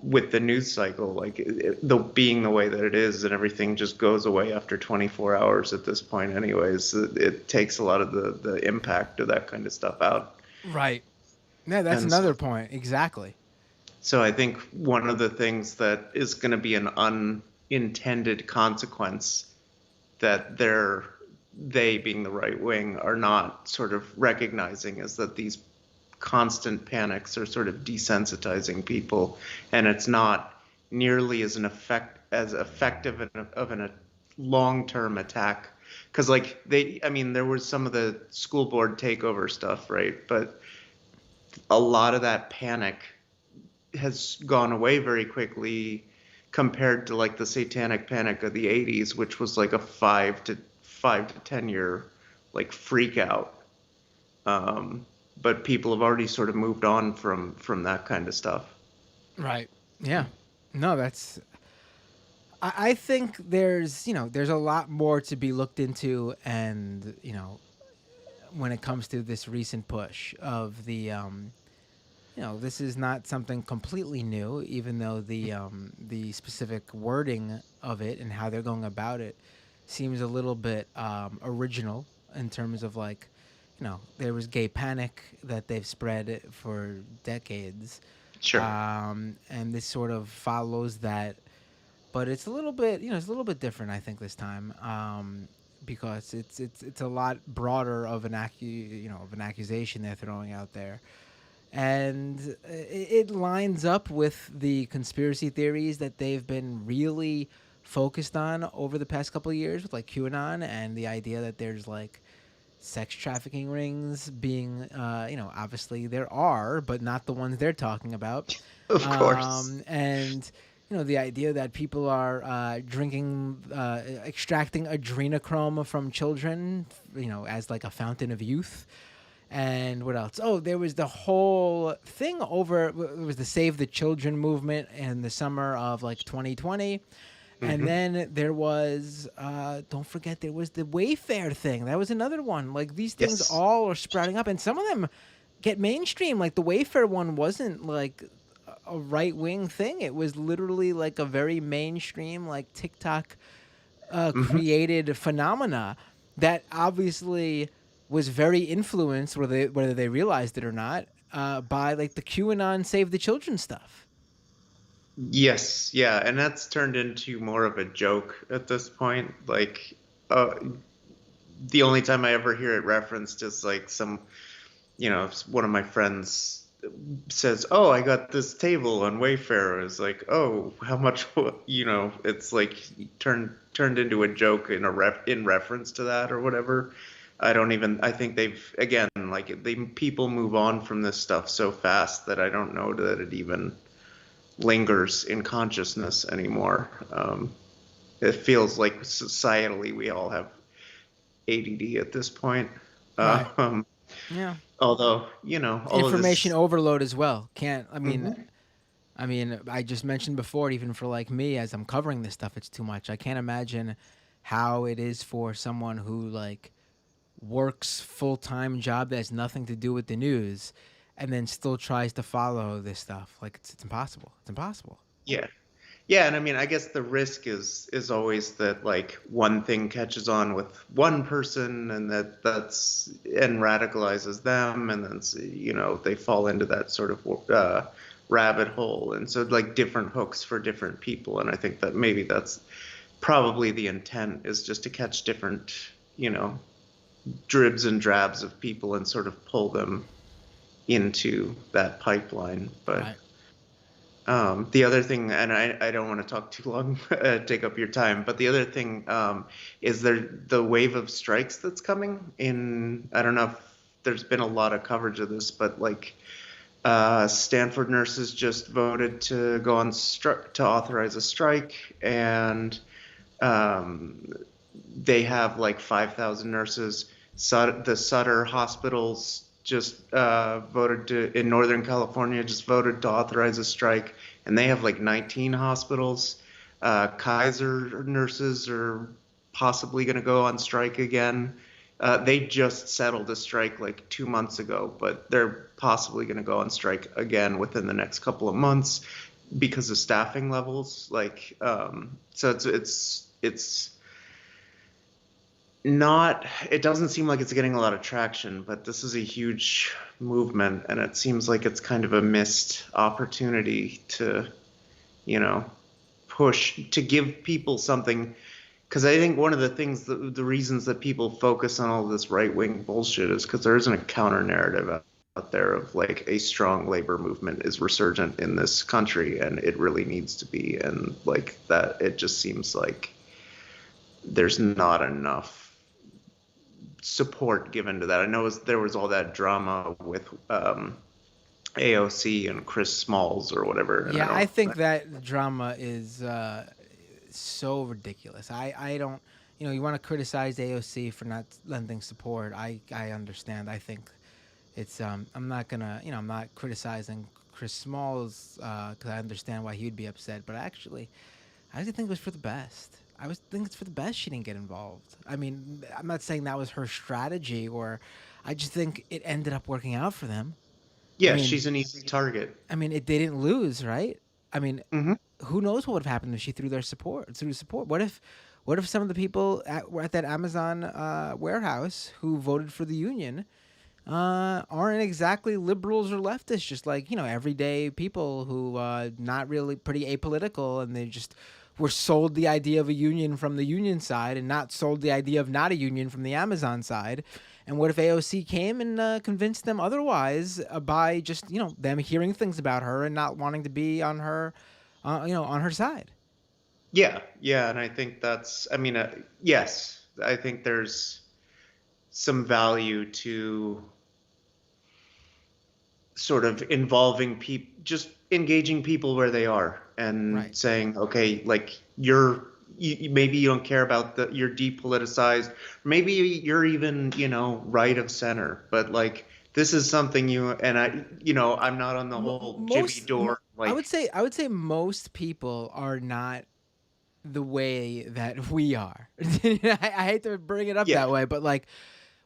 with the news cycle, like the being the way that it is, and everything just goes away after 24 hours at this point anyways. It takes a lot of the impact of that kind of stuff out. Right. Yeah, that's And so, another point. Exactly. so I think one of the things that is going to be an unintended consequence that they being the right wing are not sort of recognizing is that these constant panics are sort of desensitizing people, and it's not nearly as effective of a long-term attack, because like I mean, there was some of the school board takeover stuff, right? But a lot of that panic has gone away very quickly compared to like the satanic panic of the 80s, which was like a 5 to 10 year like freak out. But people have already sort of moved on from that kind of stuff. Right. Yeah. No, that's. I think there's a lot more to be looked into, and when it comes to this recent push of the this is not something completely new, even though the specific wording of it and how they're going about it seems a little bit original in terms of like, there was gay panic that they've spread for decades, Sure. and this sort of follows that, but it's a little bit, it's a little bit different, I think, this time, because it's a lot broader of an of an accusation they're throwing out there, and it lines up with the conspiracy theories that they've been really focused on over the past couple of years with like QAnon and the idea that there's like sex trafficking rings being, obviously there are, but not the ones they're talking about. Of course. And, the idea that people are drinking, extracting adrenochrome from children, as like a fountain of youth. And what else? Oh, there was the whole thing over, it was the Save the Children movement in the summer of like 2020. And then there was, don't forget, there was the Wayfair thing. That was another one. Like, these things Yes. all are sprouting up, and some of them get mainstream. Like, the Wayfair one wasn't, like, a right-wing thing. It was literally, like, a very mainstream, like, TikTok created phenomena that obviously was very influenced, whether they realized it or not, by, like, the QAnon Save the Children stuff. Yes, yeah, and that's turned into more of a joke at this point. Like, the only time I ever hear it referenced is like one of my friends says, "Oh, I got this table on Wayfair." It's like, "Oh, how much?" It's like turned into a joke in reference to that or whatever. I think they've, again, like, people move on from this stuff so fast that I don't know that it even lingers in consciousness anymore. It feels like societally we all have ADD at this point. Right. Um, Yeah. although, all Information of overload as well. I Mhm. mean, I just mentioned before, even for like me, as I'm covering this stuff, it's too much. I can't imagine how it is for someone who like works full-time job that has nothing to do with the news and then still tries to follow this stuff. Like, it's impossible. It's impossible. yeah, yeah, and I mean, I guess the risk is always that, like, one thing catches on with one person and and radicalizes them, and then they fall into that sort of rabbit hole, and so, like, different hooks for different people. And I think that maybe that's probably the intent, is just to catch different, dribs and drabs of people and sort of pull them into that pipeline. But Right. the other thing, and I don't want to talk too long, take up your time, but the other thing is the wave of strikes that's coming in. I don't know if there's been a lot of coverage of this, but like, Stanford nurses just voted to go on to authorize a strike, and they have like 5,000 nurses. The Sutter hospitals just in Northern California just voted to authorize a strike, and they have like 19 hospitals. Kaiser nurses are possibly going to go on strike again. They just settled a strike like 2 months ago, but they're possibly going to go on strike again within the next couple of months because of staffing levels. Like, so it's not, it doesn't seem like it's getting a lot of traction, but this is a huge movement, and it seems like it's kind of a missed opportunity to, push, to give people something. Because I think one of the things, the reasons that people focus on all this right-wing bullshit is because there isn't a counter narrative out there of like a strong labor movement is resurgent in this country, and it really needs to be. And like that, it just seems like there's not enough support given to that. I know there was all that drama with AOC and Chris Smalls or whatever. And Yeah, I think that drama is so ridiculous. I don't, you want to criticize AOC for not lending support. I understand. I think it's I'm not gonna, I'm not criticizing Chris Smalls because I understand why he'd be upset. But I actually think it was for the best. Think it's for the best she didn't get involved. I mean, I'm not saying that was her strategy, or I just think it ended up working out for them. Yeah, mean- she's an easy target. I mean, they didn't lose, right? I mean, Mhm. who knows what would have happened if she threw support? What if some of the people were at that Amazon warehouse who voted for the union aren't exactly liberals or leftists, just like, everyday people who not really pretty apolitical, and they just were sold the idea of a union from the union side and not sold the idea of not a union from the Amazon side. And what if AOC came and convinced them otherwise by just, them hearing things about her and not wanting to be on her, on her side? Yeah, and I think that's. I mean, yes, I think there's some value to sort of involving people, just engaging people where they are, and Right. saying, okay, like maybe you don't care about you're depoliticized, maybe you're even right of center, but like this is something I'm not on the whole Jimmy Dore. Like I would say most people are not the way that we are. I hate to bring it up Yeah. that way, but like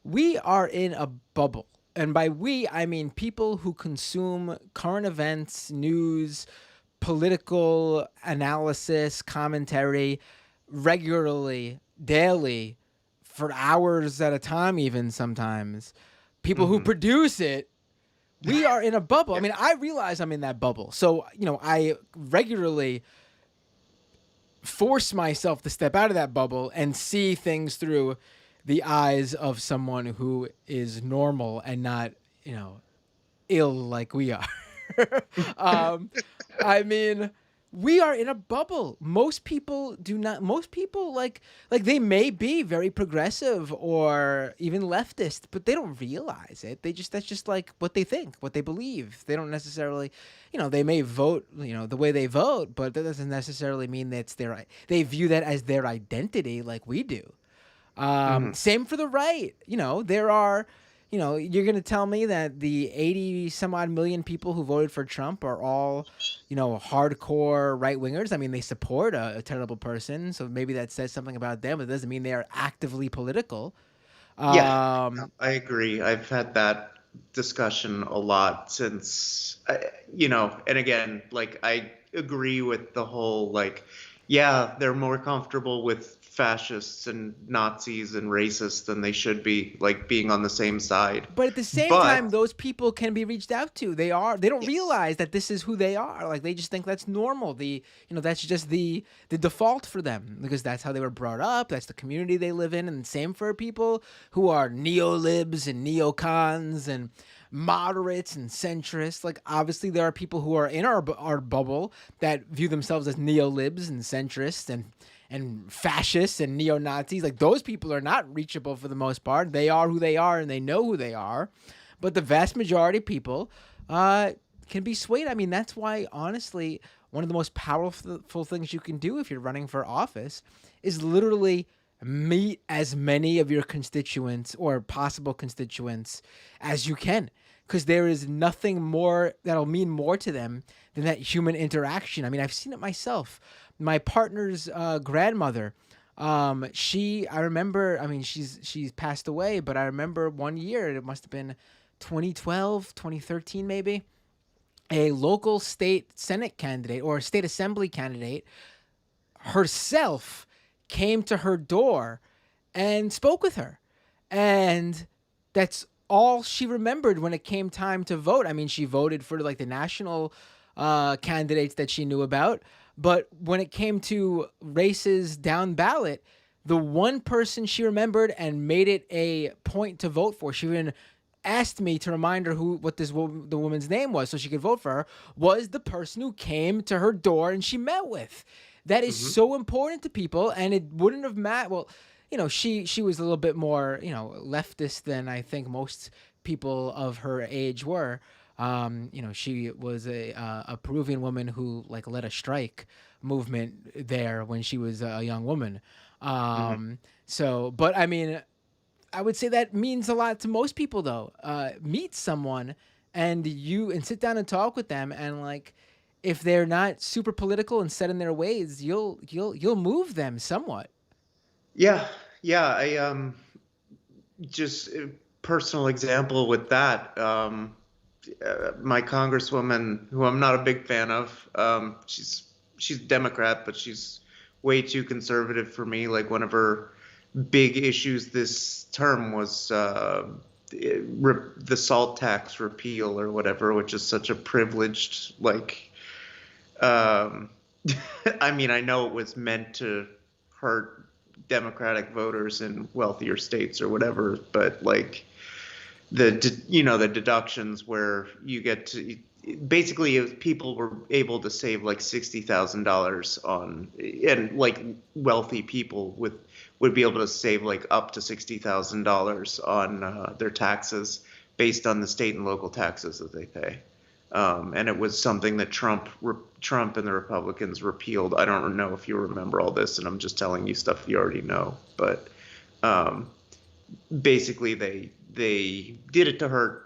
we are in a bubble. And by we, I mean people who consume current events, news, political analysis, commentary regularly, daily, for hours at a time, even sometimes. People who produce it, we are in a bubble. I mean, I realize I'm in that bubble. So, I regularly force myself to step out of that bubble and see things through the eyes of someone who is normal and not, ill like we are. I mean, we are in a bubble. Most people do not. Most people like they may be very progressive or even leftist, but they don't realize it. That's just like what they think, what they believe. They don't necessarily, they may vote, the way they vote, but that doesn't necessarily mean that's they view that as their identity like we do. Same for the right. There are, you're going to tell me that the 80 some odd million people who voted for Trump are all, hardcore right wingers. I mean, they support a terrible person. So maybe that says something about them, but it doesn't mean they are actively political. Yeah, I agree. I've had that discussion a lot since, and again, like I agree with the whole, like, yeah, they're more comfortable with fascists and Nazis and racists than they should be, like, being on the same side. But at the same time, those people can be reached out to. They don't realize that this is who they are. Like, they just think that's normal. That's just the default for them because that's how they were brought up. That's the community they live in. And same for people who are neo-libs and neocons and moderates and centrists. Like, obviously there are people who are in our bubble that view themselves as neo-libs and centrists and fascists and neo-Nazis. Like, those people are not reachable for the most part. They are who they are and they know who they are. But the vast majority of people can be swayed. I mean, that's why, honestly, one of the most powerful things you can do if you're running for office is literally meet as many of your constituents or possible constituents as you can. Because there is nothing more that'll mean more to them than that human interaction. I mean, I've seen it myself. My partner's grandmother, I remember, I mean, she's passed away, but I remember one year, it must have been 2012, 2013 maybe, a local state Senate candidate or a state assembly candidate herself came to her door and spoke with her. And that's all she remembered when it came time to vote. I mean, she voted for like the national candidates that she knew about. But when it came to races down ballot, the one person she remembered and made it a point to vote for, she even asked me to remind her what the woman's name was so she could vote for her, was the person who came to her door and she met with. That is so important to people, and it wouldn't have mattered. Well, she was a little bit more, leftist than I think most people of her age were. She was a Peruvian woman who like led a strike movement there when she was a young woman. So, but I mean, I would say that means a lot to most people though. Meet someone and sit down and talk with them, and like, if they're not super political and set in their ways, you'll move them somewhat. Yeah. I just personal example with that. My congresswoman, who I'm not a big fan of, she's Democrat, but she's way too conservative for me. Like, one of her big issues this term was the salt tax repeal or whatever, which is such a privileged, like, I mean, I know it was meant to hurt Democratic voters in wealthier states or whatever, but like the deductions where you get to basically, if people were able to save like $60,000 on, and like wealthy people would be able to save like up to $60,000 on their taxes based on the state and local taxes that they pay. And it was something that Trump and the Republicans repealed. I don't know if you remember all this, and I'm just telling you stuff you already know. But basically, they did it to hurt,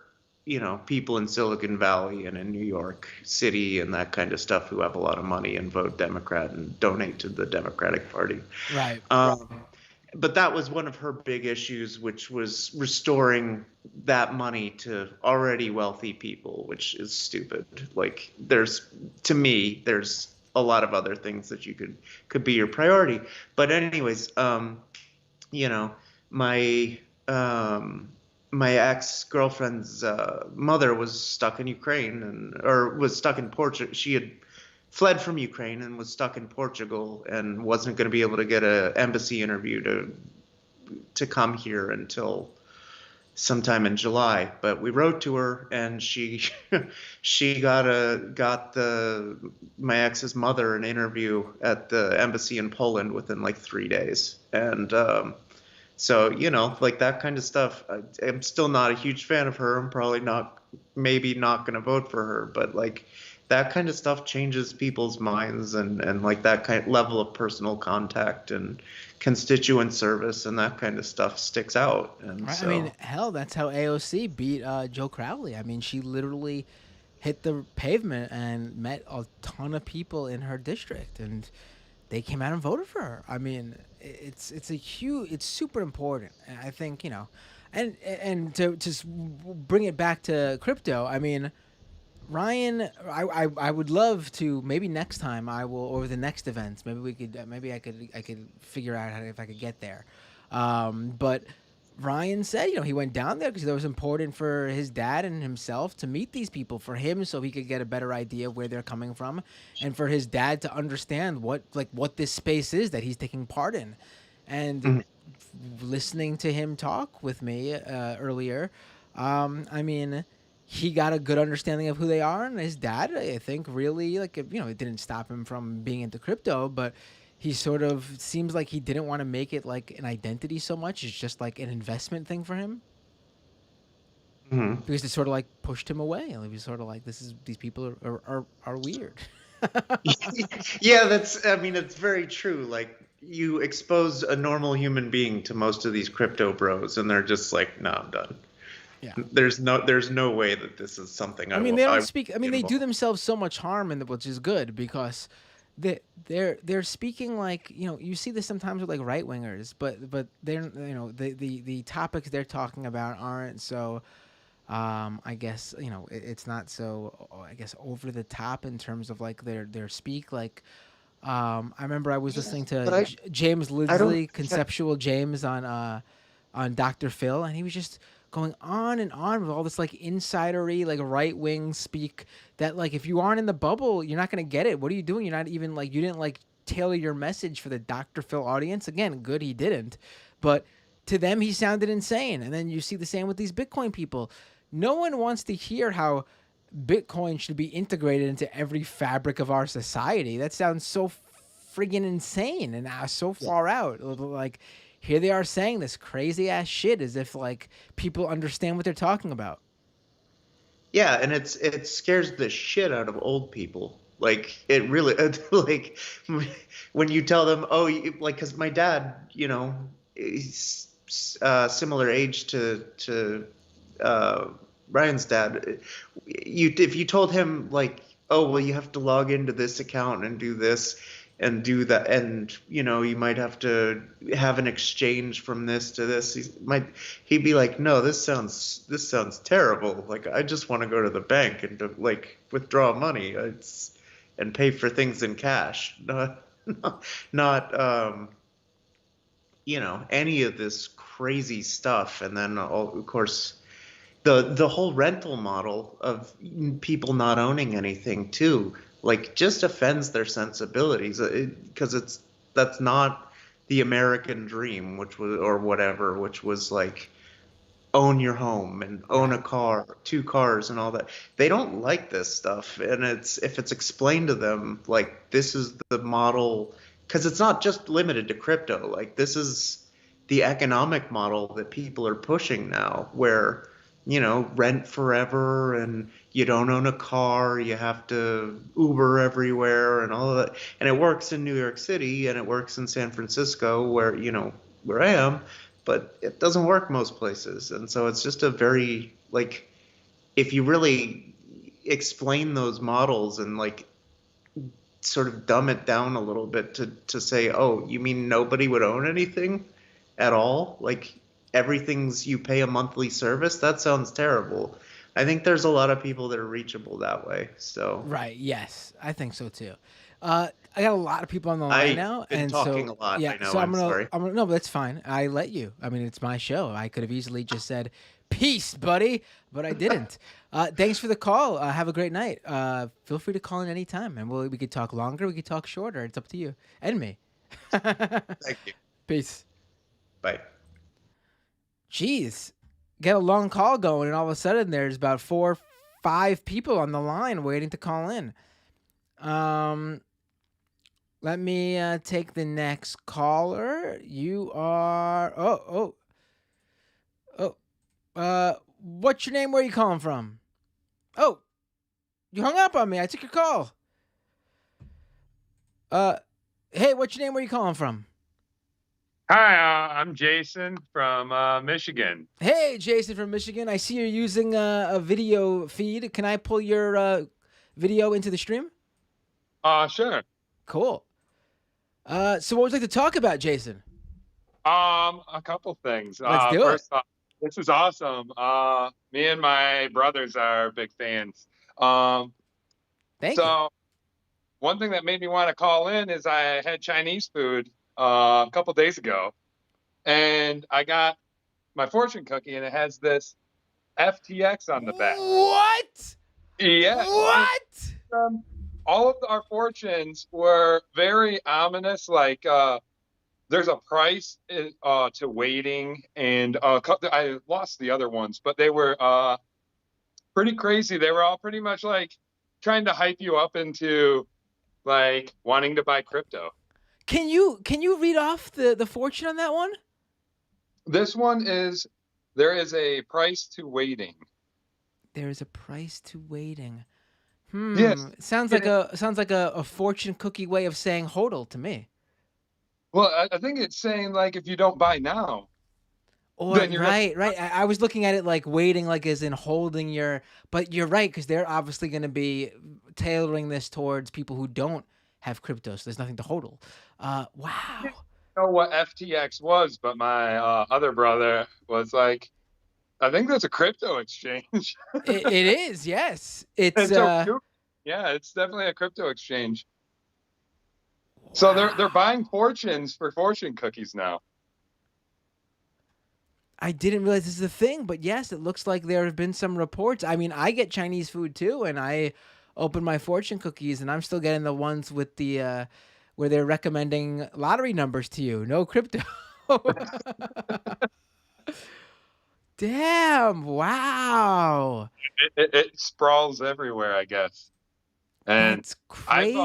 people in Silicon Valley and in New York City and that kind of stuff who have a lot of money and vote Democrat and donate to the Democratic Party. Right. But that was one of her big issues, which was restoring that money to already wealthy people, which is stupid. Like, to me, there's a lot of other things that you could be your priority. But anyways, my ex-girlfriend's mother was stuck in Ukraine or was stuck in Portugal. She had fled from Ukraine and was stuck in Portugal and wasn't going to be able to get an embassy interview to come here until sometime in July. But we wrote to her, and she got my ex's mother an interview at the embassy in Poland within like 3 days. And so, like that kind of stuff. I'm still not a huge fan of her. I'm probably maybe not going to vote for her, but like that kind of stuff changes people's minds, and like that kind of level of personal contact and constituent service and that kind of stuff sticks out. And Right. so, I mean, hell, that's how AOC beat Joe Crowley. I mean, she literally hit the pavement and met a ton of people in her district, and they came out and voted for her. I mean, it's super important. And I think, and to just bring it back to crypto, I mean, Ryan, I would love to, maybe next time or the next events, maybe I could figure out if I could get there. But Ryan said, he went down there because it was important for his dad and himself to meet these people, for him so he could get a better idea of where they're coming from, and for his dad to understand what this space is that he's taking part in. And listening to him talk with me earlier, I mean, he got a good understanding of who they are, and his dad, I think, really, it didn't stop him from being into crypto, but he sort of seems like he didn't want to make it like an identity so much. It's just like an investment thing for him. Because it sort of like pushed him away. And he was sort of like, these people are weird. yeah, it's very true. Like, you expose a normal human being to most of these crypto bros, and they're just like, no, I'm done. Yeah. There's no way that this is something they don't speak. I mean, they do themselves so much harm, which is good, because they're speaking like, you see this sometimes with like right wingers, but they're, the topics they're talking about aren't so, I guess, it's not so, I guess, over the top in terms of like their speak. Like, I remember I was listening to James Lidsley, Conceptual James, on Dr. Phil, and he was just going on and on with all this like insidery, like right wing speak that, like, if you aren't in the bubble, you're not gonna get it. What are you doing? You're not even like, you didn't like tailor your message for the Dr. Phil audience. Again, good he didn't, but to them he sounded insane. And then you see the same with these Bitcoin people. No one wants to hear how Bitcoin should be integrated into every fabric of our society. That sounds so friggin' insane and so far out. Like, here they are saying this crazy ass shit as if like people understand what they're talking about. Yeah, and it scares the shit out of old people. Like, it really, like, when you tell them, because my dad, he's similar age to Ryan's dad. If you told him like, oh, well, you have to log into this account and do this, and do that, and you might have to have an exchange from this to this. He'd be like, no, this sounds terrible. Like, I just want to go to the bank and like withdraw money. And pay for things in cash, not any of this crazy stuff. And then, of course, the whole rental model of people not owning anything too, like, just offends their sensibilities, because that's not the American dream, which was like, own your home and own a car, 2 cars, and all that. They don't like this stuff, and if it's explained to them, like, this is the model, because it's not just limited to crypto. Like, this is the economic model that people are pushing now, where rent forever, and you don't own a car, you have to Uber everywhere and all of that. And it works in New York City, and it works in San Francisco, where where I am, but it doesn't work most places. And so it's just a very, like, if you really explain those models and, like, sort of dumb it down a little bit to say, oh, you mean nobody would own anything at all? Like, everything's, you pay a monthly service? That sounds terrible. I think there's a lot of people that are reachable that way. So Right. Yes, I think so too. I got a lot of people on the line now, I've been and talking so a lot. yeah. I know. So I'm sorry. no, but that's fine. I let you. I mean, it's my show. I could have easily just said, "Peace, buddy," but I didn't. Thanks for the call. Have a great night. Feel free to call in anytime, and we could talk longer. We could talk shorter. It's up to you and me. Thank you. Peace. Bye. Jeez, get a long call going, and all of a sudden there's about 4, 5 people on the line waiting to call in. Let me take the next caller. You are what's your name? Where are you calling from? Oh, you hung up on me. I took your call. Hey, what's your name? Where are you calling from? Hi, I'm Jason from Michigan. Hey, Jason from Michigan. I see you're using a video feed. Can I pull your video into the stream? Sure. Cool. So what would you like to talk about, Jason? A couple things. Let's do First off, this is awesome. Me and my brothers are big fans. Thank you. One thing that made me want to call in is I had Chinese food a couple days ago, and I got my fortune cookie, and it has this FTX on the back. What? Yeah. What? All of our fortunes were very ominous, like there's a price to waiting, and I lost the other ones, but they were pretty crazy. They were all pretty much like trying to hype you up into like wanting to buy crypto. Can you read off the fortune on that one? This one is, there is a price to waiting. There is a price to waiting. Yes. Sounds like a fortune cookie way of saying hodl to me. Well, I think it's saying, like, if you don't buy now. Or right. I was looking at it like waiting, like as in holding your. But you're right, because they're obviously going to be tailoring this towards people who don't have crypto, so there's nothing to hodl. Wow. I didn't know what FTX was, but my other brother was like, I think that's a crypto exchange. It is, yes. It's yeah, it's definitely a crypto exchange. Wow. So they're buying fortunes for fortune cookies now. I didn't realize this is a thing, but yes, it looks like there have been some reports. I mean, I get Chinese food too, and I open my fortune cookies, and I'm still getting the ones with the where they're recommending lottery numbers to you. No crypto. Damn! Wow. It sprawls everywhere, I guess. And that's crazy.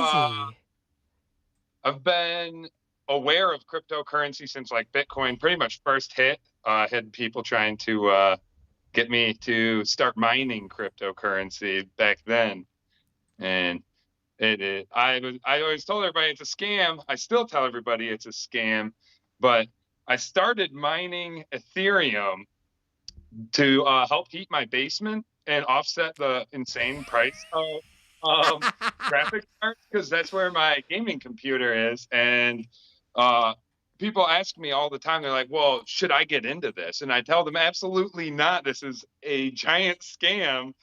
I've been aware of cryptocurrency since like Bitcoin pretty much first hit. I had people trying to get me to start mining cryptocurrency back then, and I always told everybody it's a scam. I still tell everybody it's a scam, but I started mining Ethereum to help heat my basement and offset the insane price graphics cards because that's where my gaming computer is, and people ask me all the time. They're like, "Well, should I get into this?" And I tell them, "Absolutely not. This is a giant scam,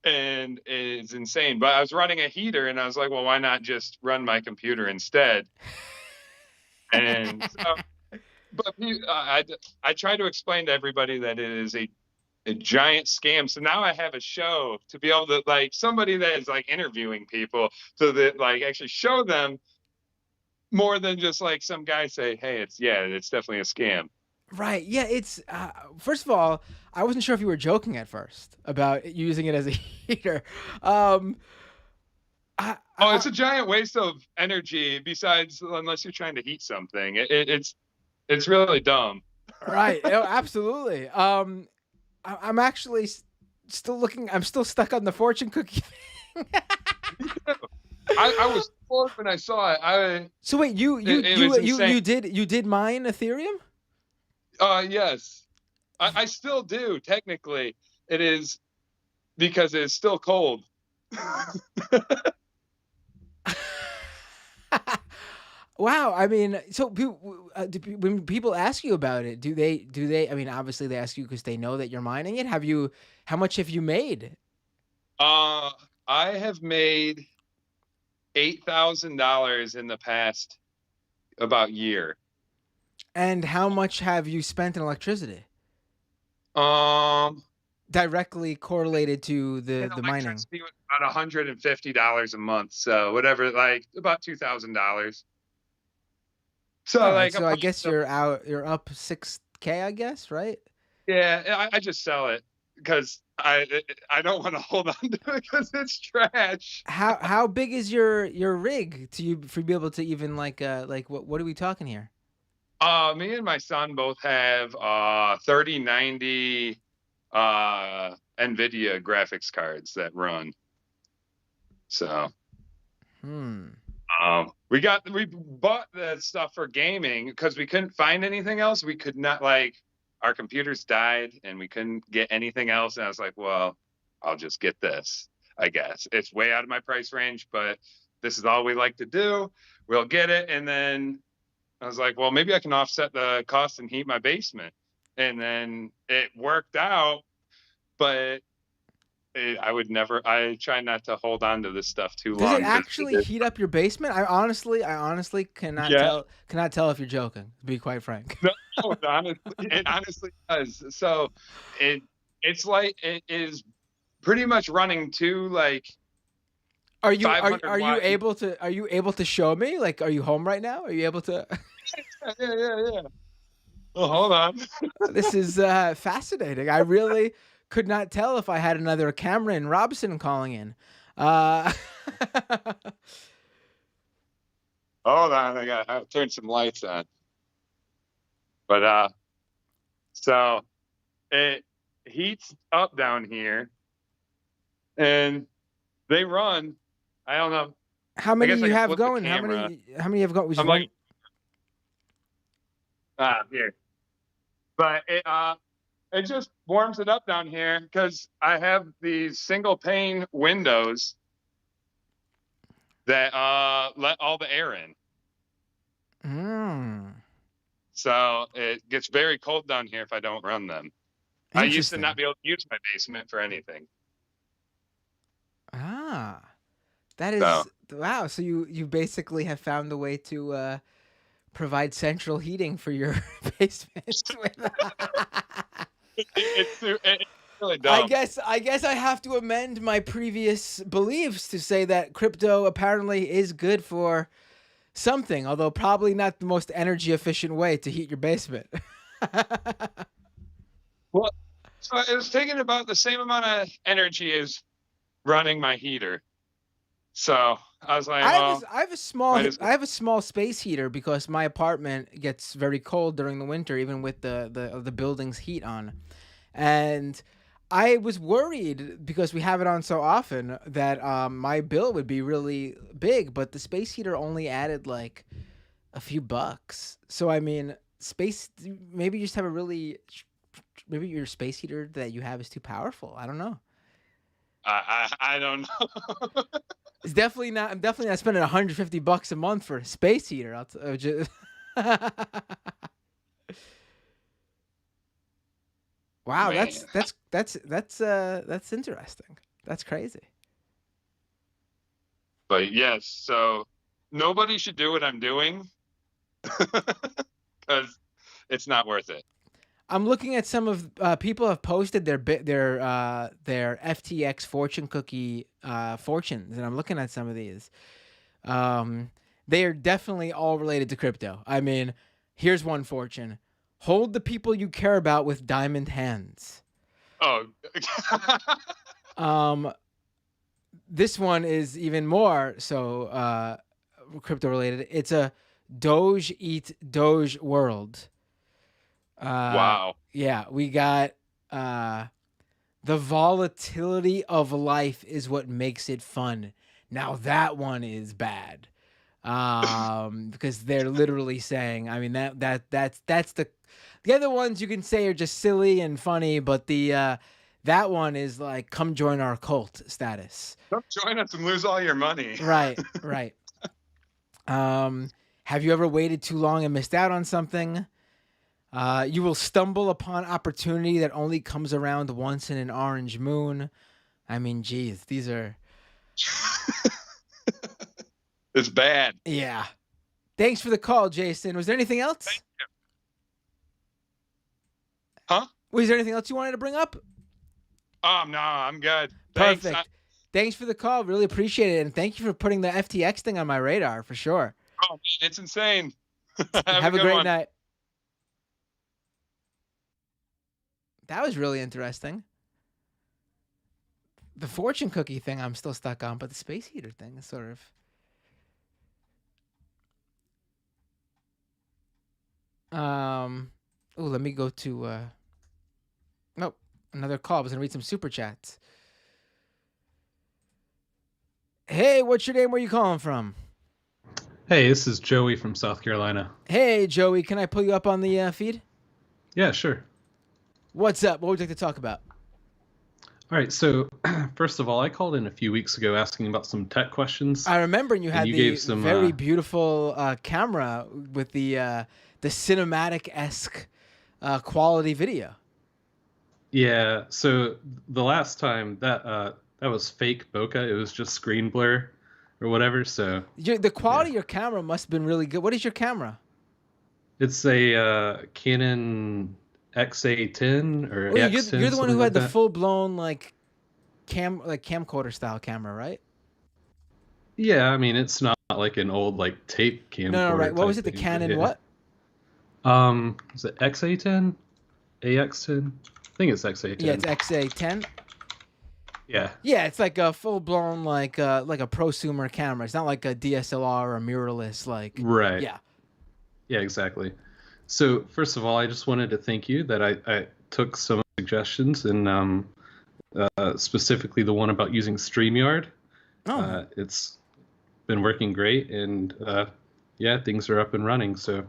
and it's insane." But I was running a heater, and I was like, "Well, why not just run my computer instead?" And so, but I try to explain to everybody that it is a giant scam. So now I have a show to be able to like somebody that is like interviewing people so that like actually show them more than just like some guy say, "Hey, it's definitely a scam." Right. Yeah. It's first of all, I wasn't sure if you were joking at first about using it as a heater. Um, Oh, it's a giant waste of energy. Besides, unless you're trying to heat something, it's really dumb. right. Oh, absolutely. I'm actually still looking. I'm still stuck on the fortune cookie thing. I was floored when I saw it. So wait, you did mine Ethereum? Yes, I still do. Technically, it is because it's still cold. Wow. I mean, so when people ask you about it, do they? I mean, obviously they ask you because they know that you're mining it. How much have you made? I have made $8,000 in the past about year. And how much have you spent in electricity? Um, Directly correlated to the mining. Electricity was about $150 a month, so whatever, like about $2,000. So All right, like, so I guess you're up 6K, I guess, right? yeah, I just sell it because I don't want to hold on to it because it's trash. How big is your rig for be able to even like what are we talking here? Me and my son both have 3090 NVIDIA graphics cards that run. So we bought that stuff for gaming because we couldn't find anything else. We could not, like, our computers died and we couldn't get anything else. And I was like, well, I'll just get this, I guess. It's way out of my price range, but this is all we like to do. We'll get it. And then I was like, well, maybe I can offset the cost and heat my basement. And then it worked out, but I try not to hold on to this stuff too long. Does it actually heat up your basement? I honestly cannot tell if you're joking, to be quite frank. No, it honestly does. So it's like, it is pretty much running to like, are you able to show me? Like, are you home right now? Are you able to? Yeah. Oh, hold on. This is fascinating. I really could not tell if I had another Cameron Robson calling in. Hold on, I gotta turn some lights on. But so it heats up down here, and they run. I don't know. How many you have going? How many you have going? I'm like, here. But it just warms it up down here because I have these single pane windows that let all the air in. So it gets very cold down here if I don't run them. I used to not be able to use my basement for anything. That is wow. So you basically have found a way to provide central heating for your basement. It's really dumb. I guess I have to amend my previous beliefs to say that crypto apparently is good for something, although probably not the most energy efficient way to heat your basement. Well, so it's taking about the same amount of energy as running my heater. So I was like, I have a small space heater because my apartment gets very cold during the winter, even with the building's heat on. And I was worried because we have it on so often that my bill would be really big, but the space heater only added like a few bucks. So I mean, maybe you just have maybe your space heater that you have is too powerful. I don't know. I don't know. It's definitely not. I'm definitely not spending $150 a month for a space heater. Wow, Man. that's interesting. That's crazy. But yes, so nobody should do what I'm doing because it's not worth it. I'm looking at some of people have posted their FTX fortune cookie fortunes, and I'm looking at some of these. They are definitely all related to crypto. I mean, here's one fortune: hold the people you care about with diamond hands. Oh. This one is even more so crypto related. It's a Doge eat Doge world. Wow. Yeah, we got the volatility of life is what makes it fun. Now that one is bad. Because they're literally saying, I mean that's the other ones you can say are just silly and funny, but the that one is like come join our cult status. Come join us and lose all your money. Right. Have you ever waited too long and missed out on something? You will stumble upon opportunity that only comes around once in an orange moon. I mean, geez, these are... It's bad. Yeah. Thanks for the call, Jason. Was there anything else? Thank you. Huh? Was there anything else you wanted to bring up? No, I'm good. Thanks. Perfect. Thanks for the call. Really appreciate it. And thank you for putting the FTX thing on my radar, for sure. Oh, man, it's insane. Have a great one. night. That was really interesting. The fortune cookie thing I'm still stuck on, but the space heater thing is sort of... let me go to nope, another call. I was gonna read some super chats. Hey, what's your name? Where you calling from? Hey, this is Joey from South Carolina. Hey, Joey, can I pull you up on the feed? Yeah, sure. What's up? What would you like to talk about? All right, so first of all, I called in a few weeks ago asking about some tech questions. I remember you had you the gave some, very beautiful camera with the cinematic-esque quality video. Yeah, so the last time that was fake bokeh. It was just screen blur or whatever. So The quality of your camera must have been really good. What is your camera? it's a Canon XA10 or Oh, X10. you're the one who something had the that. full-blown camcorder style camera, right? Yeah, I mean it's not like an old like tape camcorder. No, right. What type was it? The thing, Canon yeah. what? Was it XA10? AX10? I think it's XA10. Yeah, it's XA10. Yeah. Yeah, it's like a full-blown like a prosumer camera. It's not like a DSLR or a mirrorless like. Right. Yeah. Yeah, exactly. So first of all, I just wanted to thank you that I took some suggestions and specifically the one about using StreamYard. Oh. It's been working great, and yeah, things are up and running. So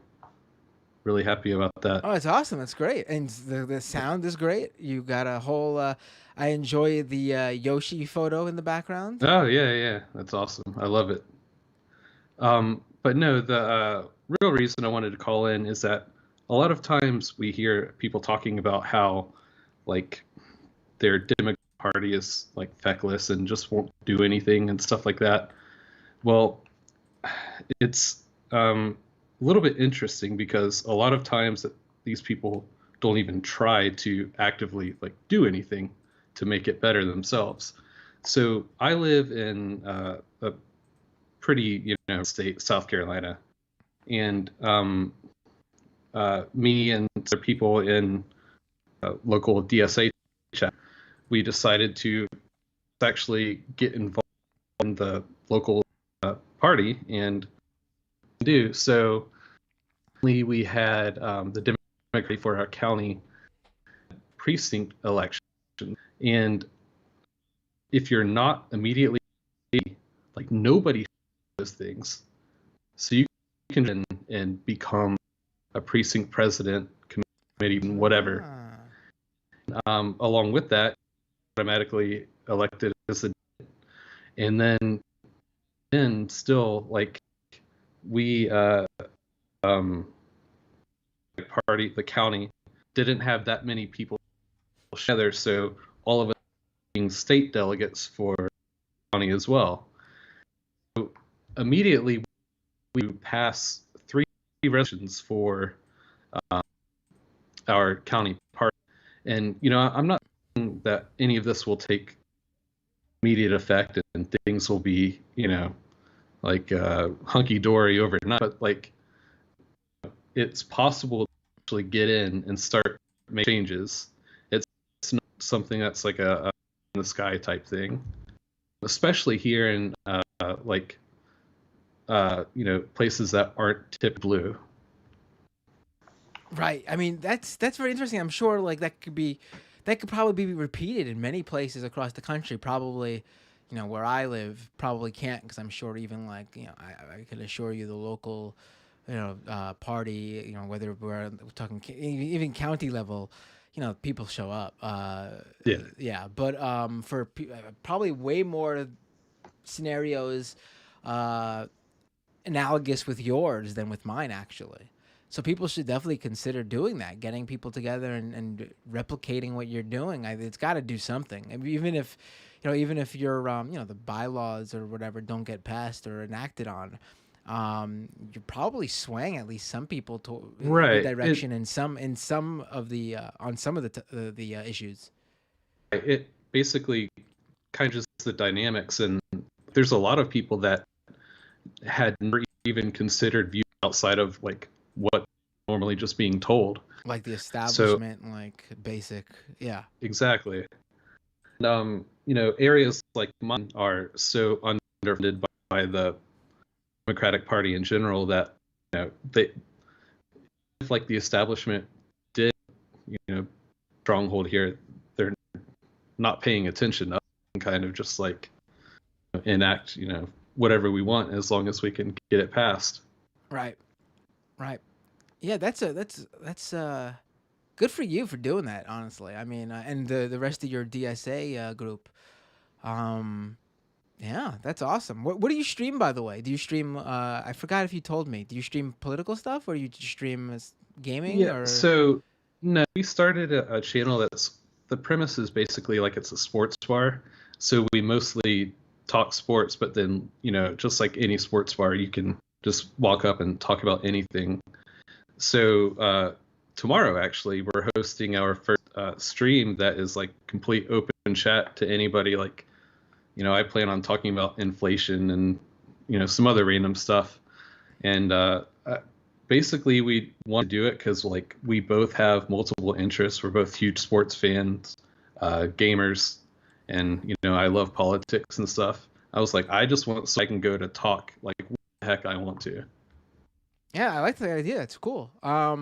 really happy about that. Oh, it's awesome. It's great. And the sound is great. You got a whole I enjoy the Yoshi photo in the background. Oh yeah, that's awesome. I love it. But no, the real reason I wanted to call in is that a lot of times we hear people talking about how like their Democratic Party is like feckless and just won't do anything and stuff like that. Well, it's a little bit interesting because a lot of times that these people don't even try to actively like do anything to make it better themselves. So I live in a pretty state, South Carolina, and me and other people in local DSA chat, we decided to actually get involved in the local party and do so. We had the Democratic for our county precinct election, and if you're not immediately like nobody those things, so you can and become a precinct president, committee, whatever. Along with that, automatically elected as a, and then still like we party the county didn't have that many people together, so all of us being state delegates for county as well. So immediately we pass 3 resolutions for our county party, and I'm not saying that any of this will take immediate effect and things will be like hunky dory overnight, but like it's possible to actually get in and start making changes. It's not something that's like a in the sky type thing, especially here in places that aren't tip blue. Right. I mean, that's very interesting. I'm sure like that could probably be repeated in many places across the country. Probably, where I live probably can't, because I'm sure even like I can assure you the local party, whether we're talking even county level, people show up. Yeah. But for probably way more scenarios analogous with yours than with mine, actually. So people should definitely consider doing that, getting people together and replicating what you're doing. It's got to do something. I mean, even if your the bylaws or whatever don't get passed or enacted on, you're probably swaying at least some people to Right. the direction in some of the on some of the issues. It basically kind of just the dynamics, and there's a lot of people that had never even considered views outside of like what normally just being told, like the establishment, like basic. Yeah, exactly. And, areas like mine are so underfunded by the Democratic Party in general that they, if like the establishment did stronghold here, they're not paying attention to us and kind of just like enact whatever we want as long as we can get it passed. Right. Yeah, that's good for you for doing that. Honestly, I mean, and the rest of your DSA group. Yeah, that's awesome. What do you stream, by the way? Do you stream? I forgot if you told me. Do you stream political stuff, or you just stream gaming? Yeah. Or? So no, we started a channel that's the premise is basically like it's a sports bar. So we mostly talk sports, but then just like any sports bar, you can just walk up and talk about anything. So tomorrow, actually, we're hosting our first stream that is like complete open chat to anybody. Like, I plan on talking about inflation and some other random stuff. And basically, we want to do it because like we both have multiple interests. We're both huge sports fans, gamers, and I love politics and stuff. I was like, I just want so I can go to talk like what the heck I want to. Yeah, I like the idea. That's cool. Why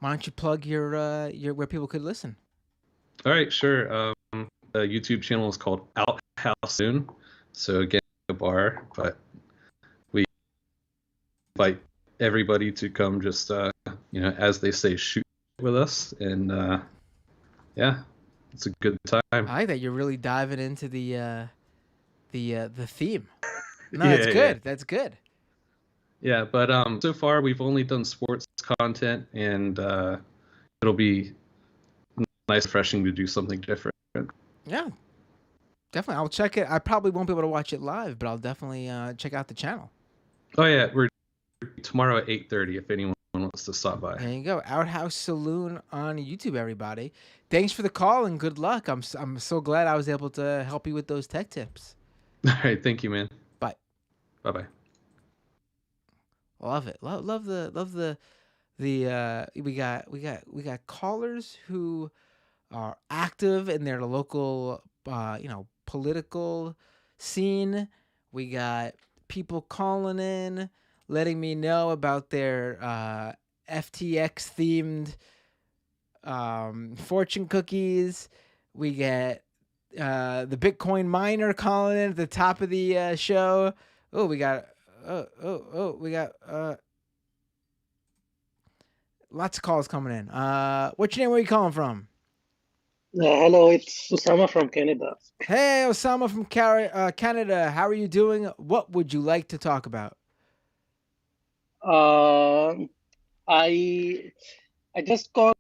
don't you plug your where people could listen? All right, sure. The YouTube channel is called Outhouse Soon. So again, a bar, but we invite everybody to come just as they say, shoot with us, and yeah, it's a good time. I like that you're really diving into the theme. No, Yeah, that's good. That's good. Yeah, but so far we've only done sports content, and it'll be nice, refreshing to do something different. Yeah, definitely. I'll check it. I probably won't be able to watch it live, but I'll definitely check out the channel. Oh yeah, we're tomorrow at 8:30 if anyone wants to stop by. There you go. Outhouse Saloon on YouTube, everybody. Thanks for the call and good luck. I'm so glad I was able to help you with those tech tips. All right, thank you, man. Bye. Bye-bye. Love it. Love the we got callers who are active in their local political scene. We got people calling in, letting me know about their FTX themed fortune cookies. We get the Bitcoin miner calling in at the top of the show. Oh, we got we got lots of calls coming in. What's your name? Where are you calling from? Hello, it's Usama from Canada. Hey, Osama from Canada. How are you doing? What would you like to talk about? Um, I I just called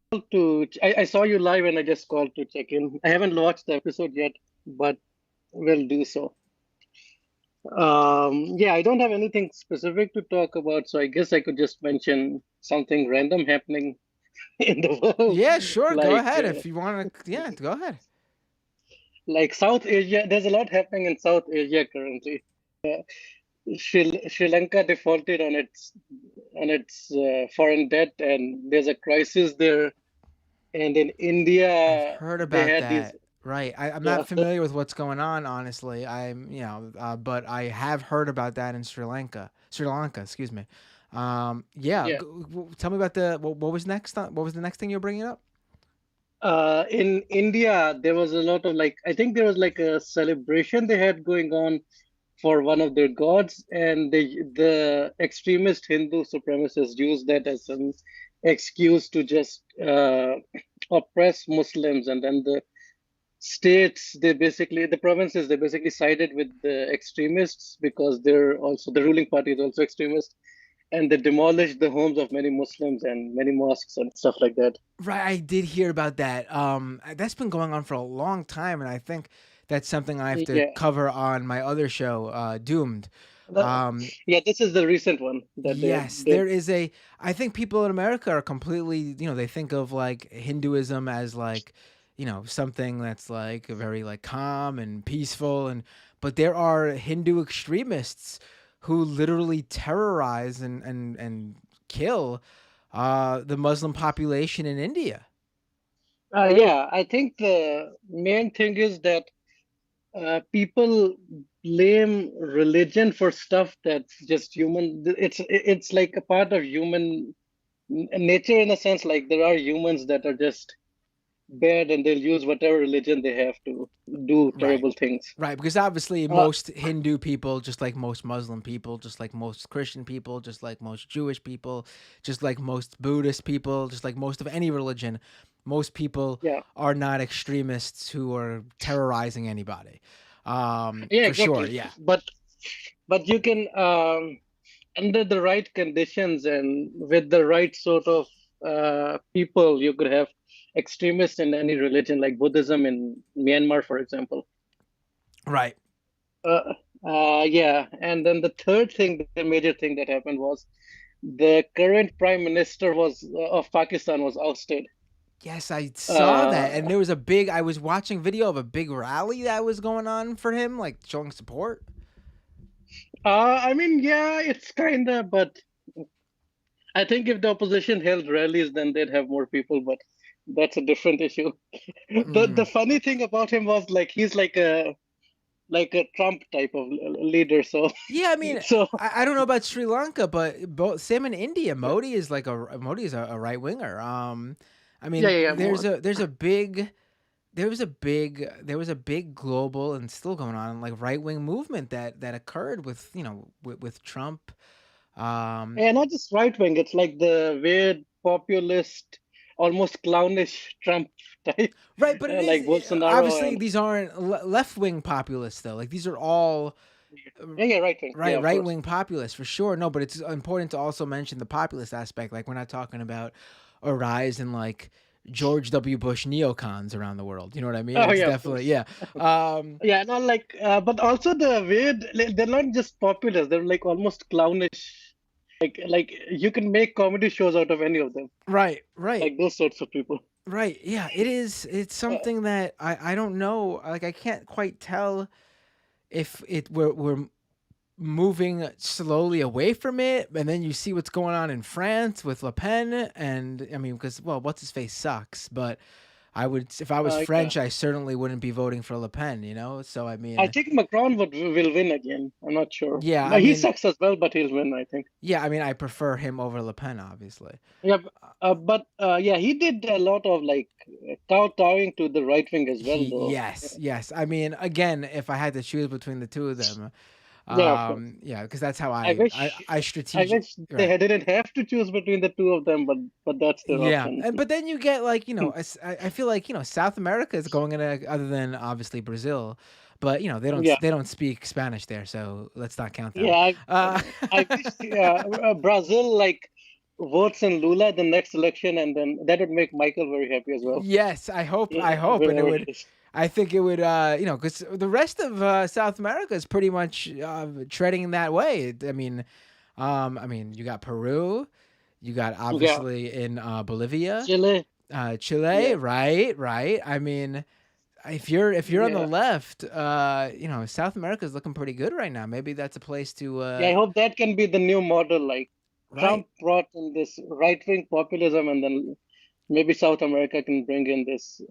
I saw you live and I just called to check in. I haven't watched the episode yet, but will do so. Yeah, I don't have anything specific to talk about, so I guess I could just mention something random happening in the world, Yeah, sure. Go like ahead if you want to. Yeah, go ahead. like South Asia. There's a lot happening in South Asia currently. Sri Lanka defaulted on its foreign debt, and there's a crisis there. And in I've India, heard they about had these. that. Right. I'm Yeah, not familiar with what's going on, honestly. But I have heard about that in Sri Lanka, excuse me. Yeah. yeah. Tell me about what was next. What was the next thing you're bringing up? In India, there was a lot of like I think there was like a celebration they had going on for one of their gods, and the extremist Hindu supremacists used that as an excuse to just oppress Muslims, and then the provinces they basically sided with the extremists because they're also the ruling party is also extremist, and they demolished the homes of many Muslims and many mosques and stuff like that. Right, I did hear about that. That's been going on for a long time, and I think that's something I have to Yeah. cover on my other show, Doomed. Um, Yeah, this is the recent one that they yes, did. there is a. I think people in America are completely, they think of like Hinduism as like, something that's like very like calm and peaceful, but there are Hindu extremists who literally terrorize and kill the Muslim population in India. Yeah, I think the main thing is that people blame religion for stuff that's just human. It's like a part of human nature in a sense. Like there are humans that are just bad, and they'll use whatever religion they have to do Right. terrible things. Right, because obviously Uh, most Hindu people, just like most Muslim people, just like most Christian people, just like most Jewish people, just like most Buddhist people, just like most of any religion, most people yeah, are not extremists who are terrorizing anybody. yeah, For sure, exactly. yeah. But you can under the right conditions and with the right sort of people, you could have extremists in any religion, like Buddhism in Myanmar, for example. Right. Uh, yeah, and then the third thing, the major thing that happened was the current prime minister was of Pakistan was ousted. Yes, I saw that. Uh, And I was watching video of a big rally that was going on for him, like showing support. I mean, yeah, it's kind of, but I think if the opposition held rallies, then they'd have more people, but that's a different issue. The Mm. funny thing about him was like he's like a Trump type of leader. So Yeah, I mean, so I don't know about Sri Lanka, but both same in India. Modi is a right winger. I yeah, mean, yeah, yeah, more. there was a big global and still going on like right wing movement that occurred with with Trump. Um, Yeah, not just right wing. It's like the weird populist, almost clownish Trump type, right, but it like is Bolsonaro obviously and these aren't left wing populists though. Like these are all yeah, yeah, right wing. Yeah, of right course. wing populists for sure. No, but it's important to also mention the populist aspect. Like we're not talking about a rise in like George W. Bush neocons around the world. You know what I mean? Oh It's yeah, of definitely course. yeah. Um, Yeah, not like, but also the weird. They're not just populist. They're like almost clownish. Like you can make comedy shows out of any of them. right, right, Like those sorts of people. right. Yeah, it is. It's Uh, something that I don't know. Like I can't quite tell if we're moving slowly away from it, and then you see what's going on in France with Le Pen, and I mean, because well, what's his face sucks, but I would if I was yeah. French, I certainly wouldn't be voting for Le Pen, So I I mean, think Macron will win again. I'm not sure. yeah, I But he mean, sucks as well, but he'll win, I think. yeah, I mean, I prefer him over Le Pen, obviously. Yeah, but yeah, he did a lot of like kowtowing to the right wing as well, though. Yes, yes. I mean, again, if I had to choose between the two of them, Yeah, of course. Yeah, because that's how I wish I I strategic. wish Right. they didn't have to choose between the two of them, but that's their Yeah, option. and but then you get like I feel like South America is going in a other than obviously Brazil, but Yeah, they don't speak Spanish there, so let's not count them. yeah. Uh, I wish Brazil like votes in Lula the next election, and then that would make Michael very happy as well. yes, I hope, and it Wherever would. he is. I think it would, because the rest of South America is pretty much treading that way. I mean, you got Peru, you got Yeah, obviously in Bolivia, Chile. Chile, Yeah, right. I mean, if you're on the yeah, left, South America is looking pretty good right now. Maybe that's a place to, yeah. I hope that can be the new model. Like right. Trump brought in this right-wing populism, and then maybe South America can bring in this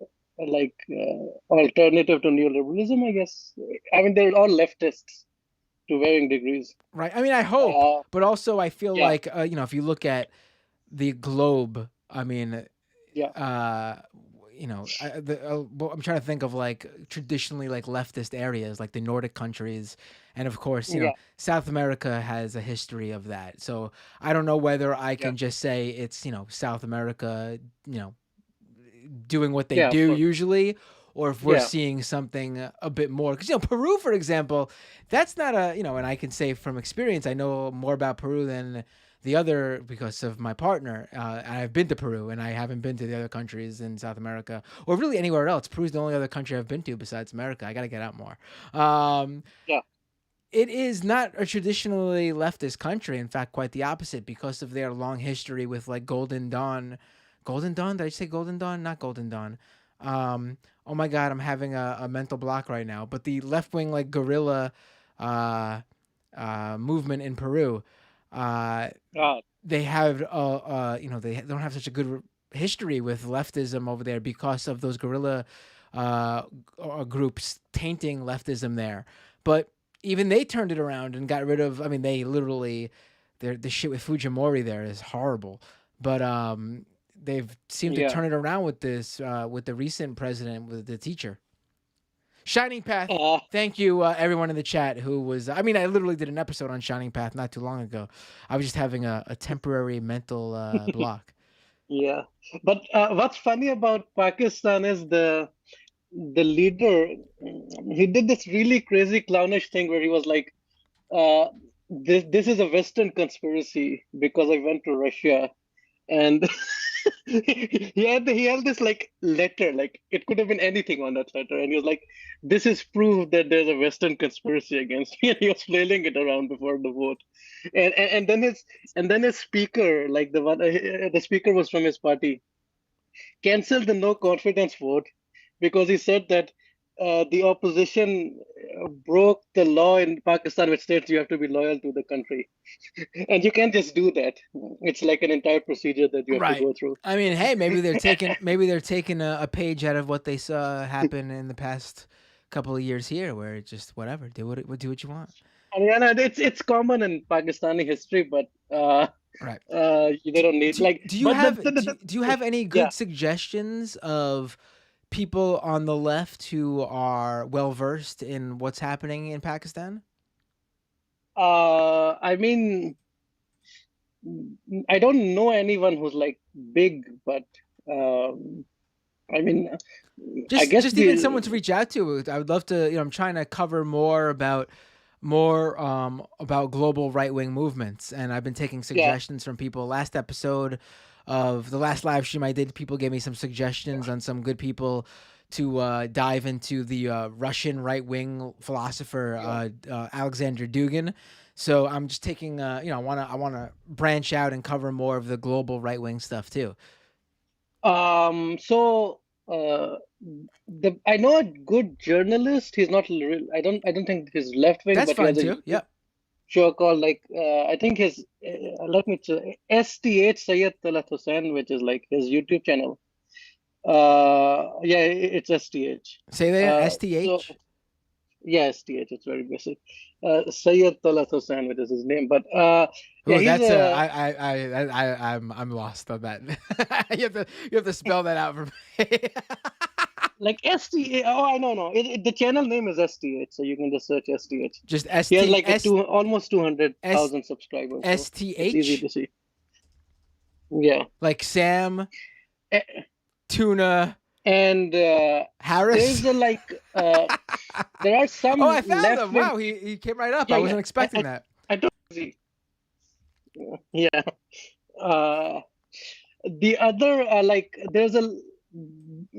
alternative to neoliberalism. I guess. I mean, they're all leftists to varying degrees. Right. I mean, I hope, Uh, but also I feel yeah, like if you look at the globe, I mean, yeah, uh, well, I'm trying to think of like traditionally like leftist areas, like the Nordic countries, and of course, yeah, South America has a history of that. So I don't know whether I yeah, can just say it's South America, doing what they yeah. Of do course. usually, or if we're Yeah, seeing something a bit more. Because Peru, for example, that's not a and I can say from experience, I know more about Peru than the other because of my partner. And I've been to Peru, and I haven't been to the other countries in South America or really anywhere else. Peru's the only other country I've been to besides America. I got to get out more. yeah. It is not a traditionally leftist country. In fact, quite the opposite because of their long history with like Golden Dawn. Golden Dawn? Did I say Golden Dawn? Not Golden Dawn. Oh my God, I'm having a mental block right now. But the left wing like guerrilla movement in Peru, uh, Uh, they have they don't have such a good history with leftism over there because of those guerrilla groups tainting leftism there. But even they turned it around and got rid of. I mean, they literally, the shit with Fujimori there is horrible. But they've seemed to yeah. turn it around with this with the recent president, with the teacher. Shining Path. Uh, Thank you, everyone in the chat who was. I mean, I literally did an episode on Shining Path not too long ago. I was just having a temporary mental block. yeah. But what's funny about Pakistan is the leader. He did this really crazy clownish thing where he was like, uh, "This is a Western conspiracy because I went to Russia," and he had this like letter, like it could have been anything on that letter, and he was like, "This is proof that there's a Western conspiracy against me," and he was flailing it around before the vote, and then his speaker, like the speaker was from his party, canceled the no confidence vote because he said that the opposition broke the law in Pakistan, which states you have to be loyal to the country. And you can't just do that. It's like an entire procedure that you have to Right. go through. I mean, hey, maybe they're taking a page out of what they saw happen in the past couple of years here, where it's just whatever, do what you want. I mean, it's common in Pakistani history, but Right. they don't need like. Do you But have do you have any yeah. good suggestions of people on the left who are well versed in what's happening in Pakistan? I mean, I don't know anyone who's like big, but I mean, I guess Just even someone to reach out to. I would love to. I'm trying to cover more about global right wing movements, and I've been taking suggestions from people. Last episode of the last live stream I did, people gave me some suggestions on some good people to dive into the Russian right wing philosopher Alexander Dugin. So I'm just taking I wanna branch out and cover more of the global right wing stuff too. So I know a good journalist. He's not real. I don't think he's left wing, That's but he fine has a too. Yep. show called like I think his let me check, STH Sayyid Talat Hussain, which is like his YouTube channel. Yeah, it's STH. Say that So STH. yeah, STH. It's very basic. Sayyid Talat Hussain, which is his name, but yeah, Oh, he's that's a I'm lost on that. You have to spell that out for me. like STA. Oh, I know, no. The channel name is STH, so you can just search STH. Just He has like ST almost 200,000 subscribers. So it's easy STH? to see. Yeah. Like Sam, A- Tuna, And Harris? there's there are some Oh, I found left him. wing. Wow, he came right up. Yeah, I yeah. wasn't expecting that. I don't see. Yeah. Uh, the other like there's a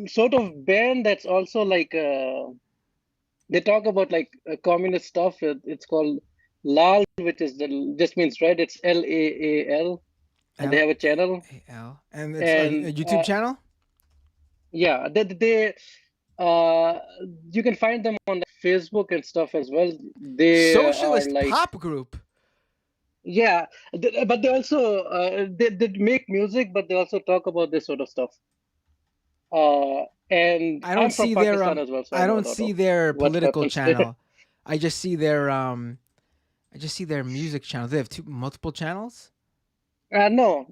sort of band that's also like they talk about like communist stuff. It's called Lal, which is just means red. It's LAAL, and they have a channel. L. And it's And a YouTube channel? yeah, they you can find them on Facebook and stuff as well. They Socialist are like pop group. yeah, but they also they make music, but they also talk about this sort of stuff. And I don't I'm from see Pakistan as well, so I know a don't lot see of their what political happens there. channel. I just see their music channels. They have multiple channels? No,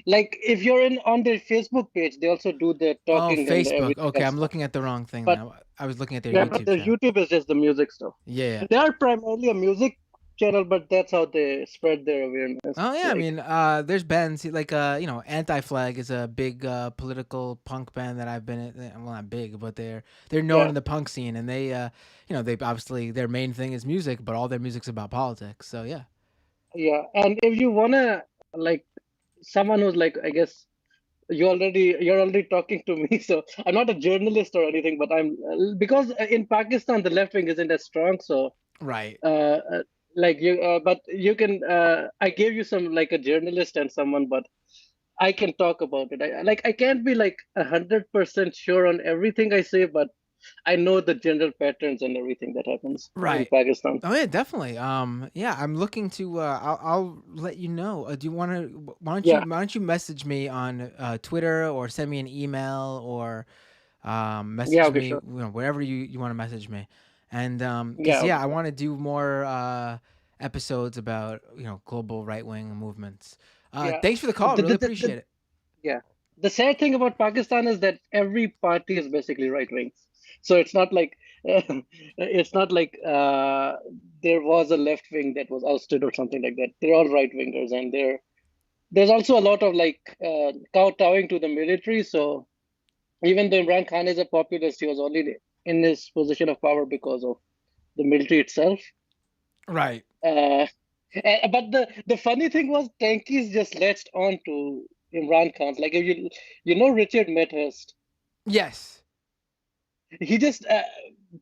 like if you're on their Facebook page, they also do the Oh, talking and Facebook. everything Okay, else I'm stuff. looking at the wrong thing But now. I was looking at their yeah, but YouTube their channel. YouTube is just the music stuff. Yeah. They are primarily a music channel, but that's how they spread their awareness. Oh yeah, I Like, mean, there's bands like Anti-Flag is a big political punk band that I've been in. Well, not big, but they're known yeah, in the punk scene, and they they obviously their main thing is music, but all their music's about politics. So yeah. yeah. And if you wanna like someone who's like, I guess you're already talking to me, so I'm not a journalist or anything, but I'm because in Pakistan the left wing isn't as strong, so Right. like you but you can I gave you some like a journalist and someone, but I can talk about it. I can't be like 100% sure on everything I say, but I know the general patterns and everything that happens in Right. Pakistan. Oh yeah, definitely. Yeah, I'm looking to. I'll let you know. Do you want to? Yeah, Why don't you message me on Twitter or send me an email or yeah, message okay, me, sure. wherever you want to message me, and because Yeah, okay, I sure. want to do more episodes about global right wing movements. Yeah. Thanks for the call. The, Really the, the, the, appreciate it. yeah. The sad thing about Pakistan is that every party is basically right wing. So it's not like it's not like there was a left wing that was ousted or something like that. They're all right wingers, and there's also a lot of like kowtowing to the military. So even though Imran Khan is a populist, he was only in his position of power because of the military itself. Right. But the funny thing was, Tankies just latched on to Imran Khan's. Like if you know Richard Medhurst, Yes. he just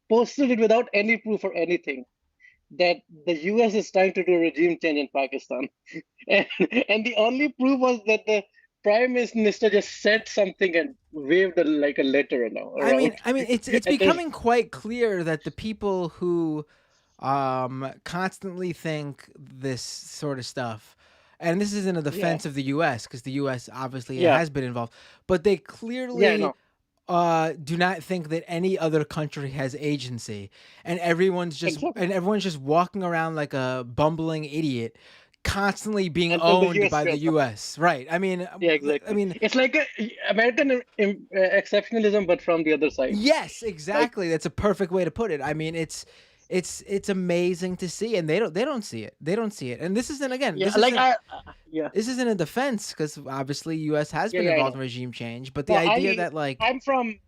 posted it without any proof or anything that the US is trying to do a regime change in Pakistan, and the only proof was that the Prime Minister just said something and waved like a letter around. I mean, it's And then- becoming quite clear that the people who constantly think this sort of stuff, and this isn't a defense of the U.S. because the U.S. obviously Yeah. has been involved, but they yeah, clearly no, do not think that any other country has agency, and everyone's exactly. just walking around like a bumbling idiot, constantly being Until the owned US by the fails them. U.S. Right? I mean, Yeah, exactly. I mean, It's like American exceptionalism, but from the other side. yes, Like, exactly. That's a perfect way to put it. I mean, it's amazing to see, and they don't see it. They don't see it. And this isn't again. yeah, This like isn't yeah, this isn't a defense because obviously U.S. has yeah, been yeah, I involved know. in regime change. But the No, idea that like I'm from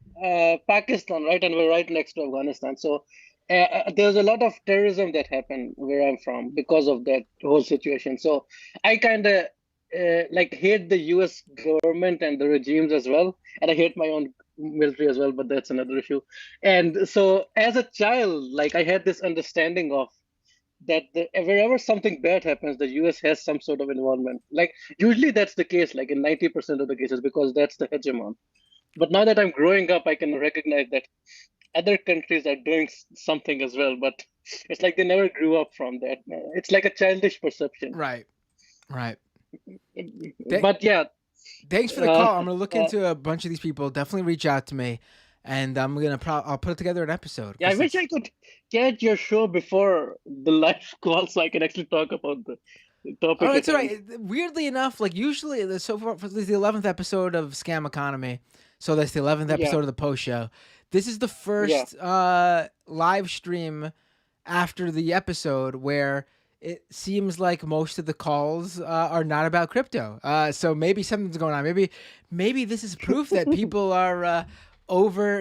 Pakistan, right, and we're right next to Afghanistan. So there's a lot of terrorism that happened where I'm from because of that whole situation. So I kind of like hate the U.S. government and the regimes as well, and I hate my own military as well. But that's another issue. And so as a child, like I had this understanding of that wherever something bad happens, the US has some sort of involvement. Like usually that's the case, like in 90% of the cases, because that's the hegemon. But now that I'm growing up, I can recognize that other countries are doing something as well. But it's like they never grew up from that. It's like a childish perception. right. But yeah, Thanks for the call. I'm uh, gonna look into a bunch of these people. Definitely reach out to me, and I'm gonna I'll put together an episode. yeah, I 'cause wish I could get your show before the live call so I can actually talk about the topic. Oh, it's at all hand. right. Weirdly enough, like usually, so far for the 11th episode of Scam Economy, So that's the 11th Yeah. episode of the post show. This is the first live stream after the episode where it seems like most of the calls are not about crypto. So maybe something's going on. Maybe this is proof that people are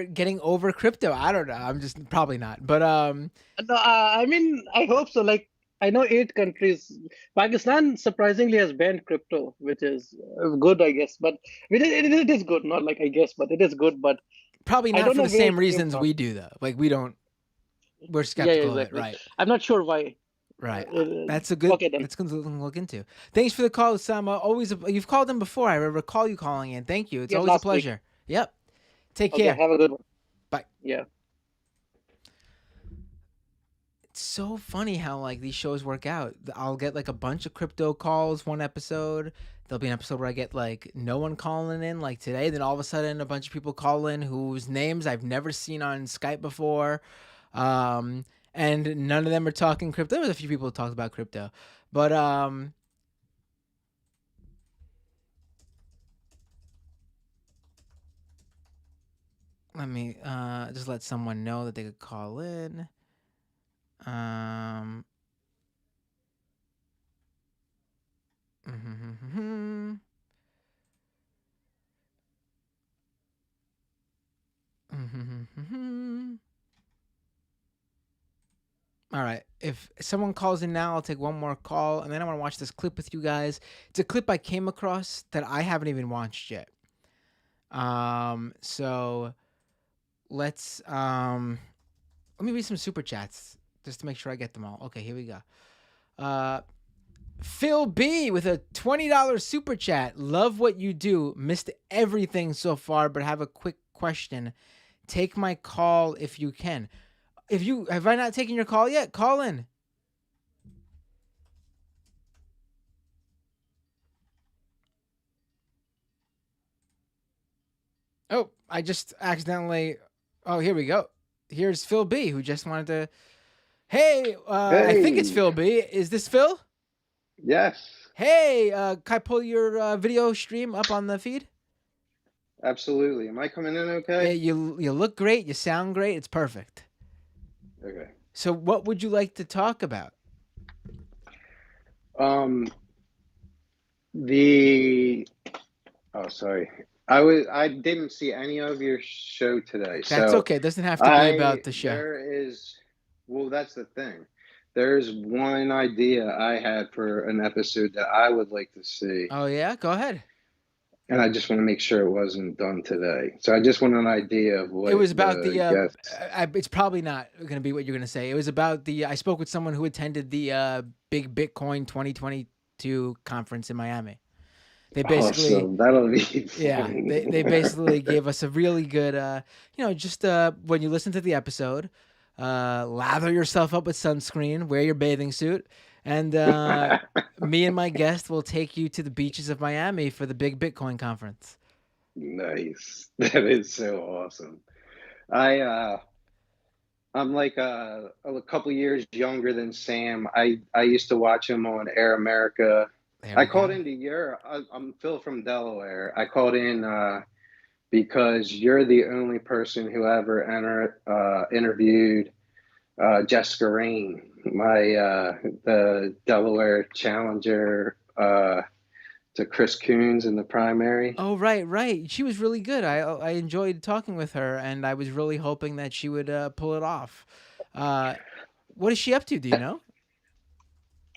getting over crypto. I don't know. I'm just probably not. But No, I mean, I hope so. Like, I know 8 countries. Pakistan surprisingly has banned crypto, which is good, I guess. But it is good, not like I guess, but it is good. But probably I not don't for know the where same it came reasons from. we do, though. Like we're Yeah, skeptical of it, exactly. right? I'm not sure why. Right. Uh, That's a good. okay, then. That's good to look into. Thanks for the call, Osama. You've called in before. I recall you calling in. Thank you. It's Yeah, always a last week. pleasure. Yep. Take Okay, care. have a good one. Bye. Yeah. It's so funny how like these shows work out. I'll get like a bunch of crypto calls one episode. There'll be an episode where I get like no one calling in, like today. Then all of a sudden, a bunch of people call in whose names I've never seen on Skype before, and none of them are talking crypto. There was a few people who talked about crypto, but let me just let someone know that they could call in. All right. If someone calls in now, I'll take one more call, and then I want to watch this clip with you guys. It's a clip I came across that I haven't even watched yet. So let's let me read some super chats just to make sure I get them all. Okay, here we go. Phil B with a $20 super chat. Love what you do. Missed everything so far, but have a quick question. Take my call if you can. Have I not taken your call yet? Call in. Oh, I just accidentally. Oh, here we go. Here's Phil B, who just wanted to. Hey, I think it's Phil B. Is this Phil? Yes. Hey, can I pull your video stream up on the feed? Absolutely. Am I coming in okay? Yeah, you look great. You sound great. It's perfect. Okay. So, what would you like to talk about? Sorry. I didn't see any of your show today. That's so okay. It doesn't have to be about the show. That's the thing. There's one idea I had for an episode that I would like to see. Oh yeah, go ahead. And I just want to make sure it wasn't done today. So I just want an idea of what it was about it's probably not going to be what you're going to say. It was about I spoke with someone who attended the big Bitcoin 2022 conference in Miami. They basically awesome. That'll be funny. Yeah, they basically gave us a really good just when you listen to the episode, lather yourself up with sunscreen, wear your bathing suit, and me and my guest will take you to the beaches of Miami for the big Bitcoin conference. Nice. That is so awesome. I'm like a couple years younger than Sam. I used to watch him on Air America. I called into I'm Phil from Delaware. I called in because you're the only person who ever interviewed Jessica Rain, the Delaware challenger to Chris Coons in the primary. Oh, right. She was really good. I enjoyed talking with her, and I was really hoping that she would pull it off. What is she up to? Do you know?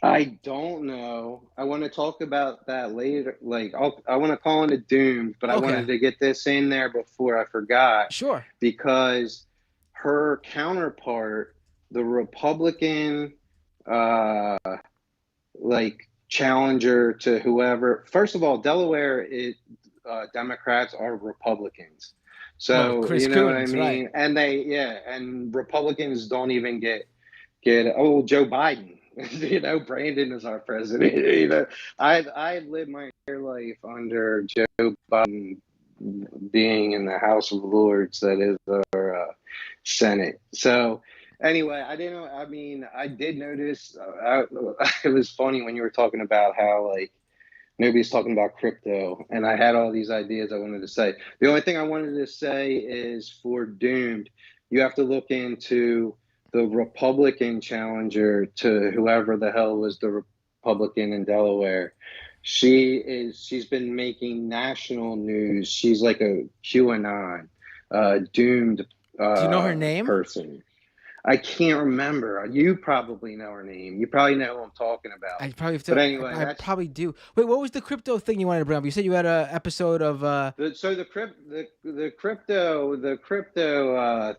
I don't know. I want to talk about that later. Like, I want to call into Doomed, but I wanted to get this in there before I forgot. Sure. Because her counterpart, the Republican, challenger to whoever. First of all, Delaware, Democrats are Republicans. So Chris you know Coons, what I mean? Right. And Republicans don't even get Joe Biden. Brandon is our president. I've lived my entire life under Joe Biden being in the House of Lords, that is our Senate. So anyway, I did notice. It was funny when you were talking about how Nobody's talking about crypto, and I had all these ideas I wanted to say. The only thing I wanted to say is for Doomed, you have to look into the Republican challenger to whoever the hell was the Republican in Delaware. She's been making national news. She's like a QAnon, Doomed Do you know her name? person. I can't remember. You probably know her name. You probably know who I'm talking about. I probably have to. But anyway, I probably do. Wait, what was the crypto thing you wanted to bring up? You said you had an episode of. So the crypto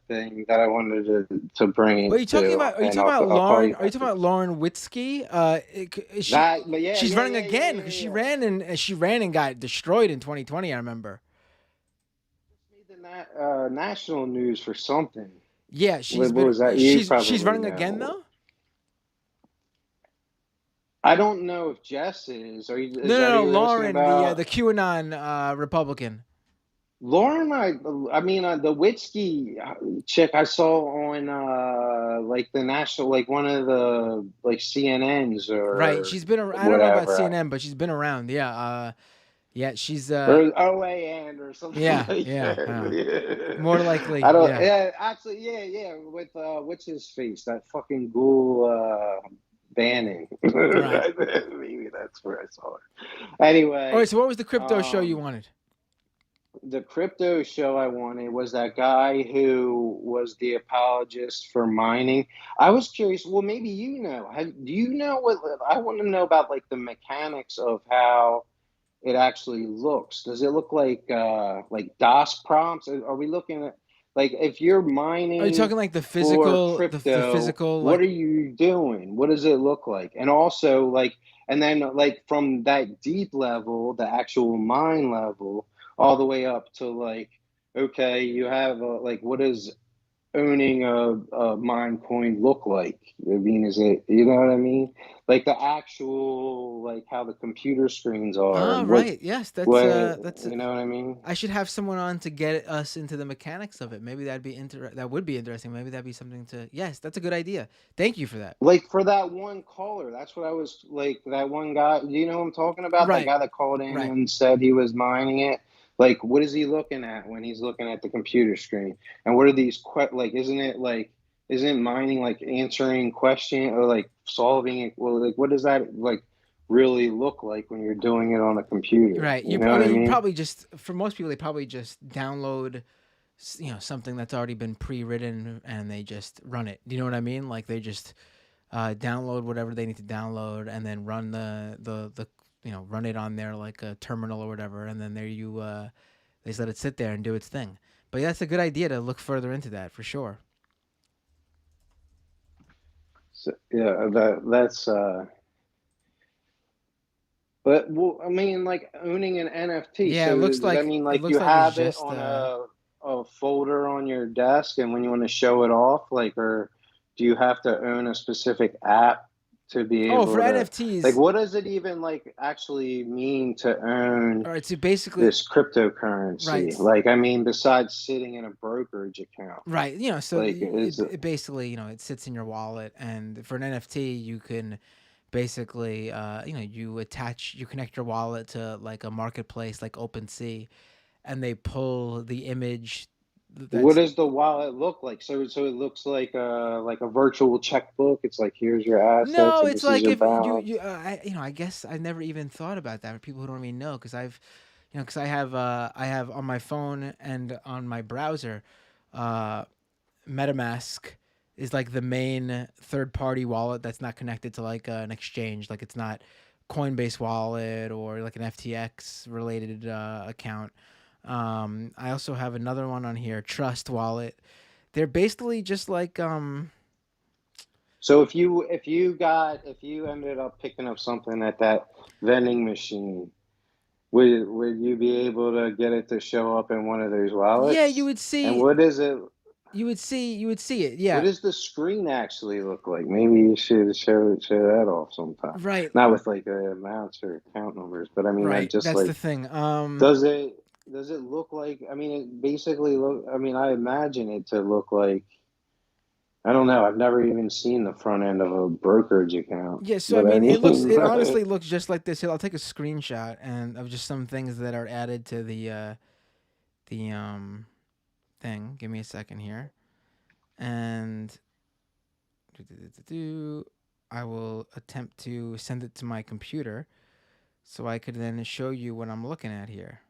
thing that I wanted to bring. What are you talking about? Are you talking about Lauren? Are you talking about Lauren Witzke? She's running again because she ran and got destroyed in 2020. I remember. Made the national news for something. Yeah, she's running again though. I don't know if Jess is. No, Lauren, the QAnon Republican. Lauren, I mean the Witzke chick I saw on like the national, like one of the like CNNs or right. She's been around. I don't know about CNN, but she's been around. Yeah. Yeah, she's or OAN or something. Yeah. More likely. I don't. Yeah. Yeah, actually, yeah. With what's his face? That fucking ghoul Bannon. Right. Maybe that's where I saw her. Anyway. All right. So, what was the crypto show you wanted? The crypto show I wanted was that guy who was the apologist for mining. I was curious. Well, maybe you know. Do you know what? I want to know about like the mechanics of how it actually looks. Does it look like DOS prompts? Are we looking at like if you're mining? Are you talking like the physical crypto, the physical? What are you doing? What does it look like? And also like, and then like from that deep level, the actual mine level, all the way up to like, okay, you have like what does owning a mine coin look like? I mean, is it, you know what I mean? Like the actual, like how the computer screens are. Right. Yes, that's you know what I mean? I should have someone on to get us into the mechanics of it. Maybe that would be interesting. Maybe that'd be something to. Yes, that's a good idea. Thank you for that. Like for that one caller, that's what I was like. That one guy, do you know what I'm talking about? Right. That guy that called in and said he was mining it. Like, what is he looking at when he's looking at the computer screen? And what are these like? Isn't mining like answering question or like solving it? Well, like what does that like really look like when you're doing it on a computer? Right. You know what I mean? You probably just, for most people, they probably just download, something that's already been pre-written and they just run it. Do you know what I mean? Like they just download whatever they need to download and then run the run it on there like a terminal or whatever, and then there you they just let it sit there and do its thing. But yeah, that's a good idea to look further into that for sure. So, yeah, that's. But well, I mean, like owning an NFT. Yeah, so it looks like. I mean, like it you have it just, on a folder on your desk, and when you want to show it off, like, or do you have to own a specific app to be able? For NFTs. Like, what does it even like actually mean to own? All right, so basically this cryptocurrency. Right. Like, I mean, besides sitting in a brokerage account. Right. So like, it basically, it sits in your wallet, and for an NFT, you can basically, you connect your wallet to like a marketplace like OpenSea, and they pull the image. What does the wallet look like? So it looks like a virtual checkbook. It's like, here's your assets. No, it's like if I guess I never even thought about that for people who don't even know, because I have on my phone and on my browser, MetaMask is like the main third-party wallet that's not connected to like an exchange. Like it's not Coinbase wallet or like an FTX related account. I also have another one on here, Trust Wallet. They're basically just like So if you ended up picking up something at that vending machine, would you be able to get it to show up in one of those wallets? Yeah, you would see. And what is it? You would see it. Yeah. What does the screen actually look like? Maybe you should show that off sometime. Right. Not with like amounts or account numbers, but I mean, right. Just that's like, the thing. Does it look like? I mean, it basically look. I mean, I imagine it to look like I don't know. I've never even seen the front end of a brokerage account. Yeah, so I But mean, it but honestly looks just like this. Here, I'll take a screenshot and of just some things that are added to the thing. Give me a second here, and I will attempt to send it to my computer, so I could then show you what I'm looking at here.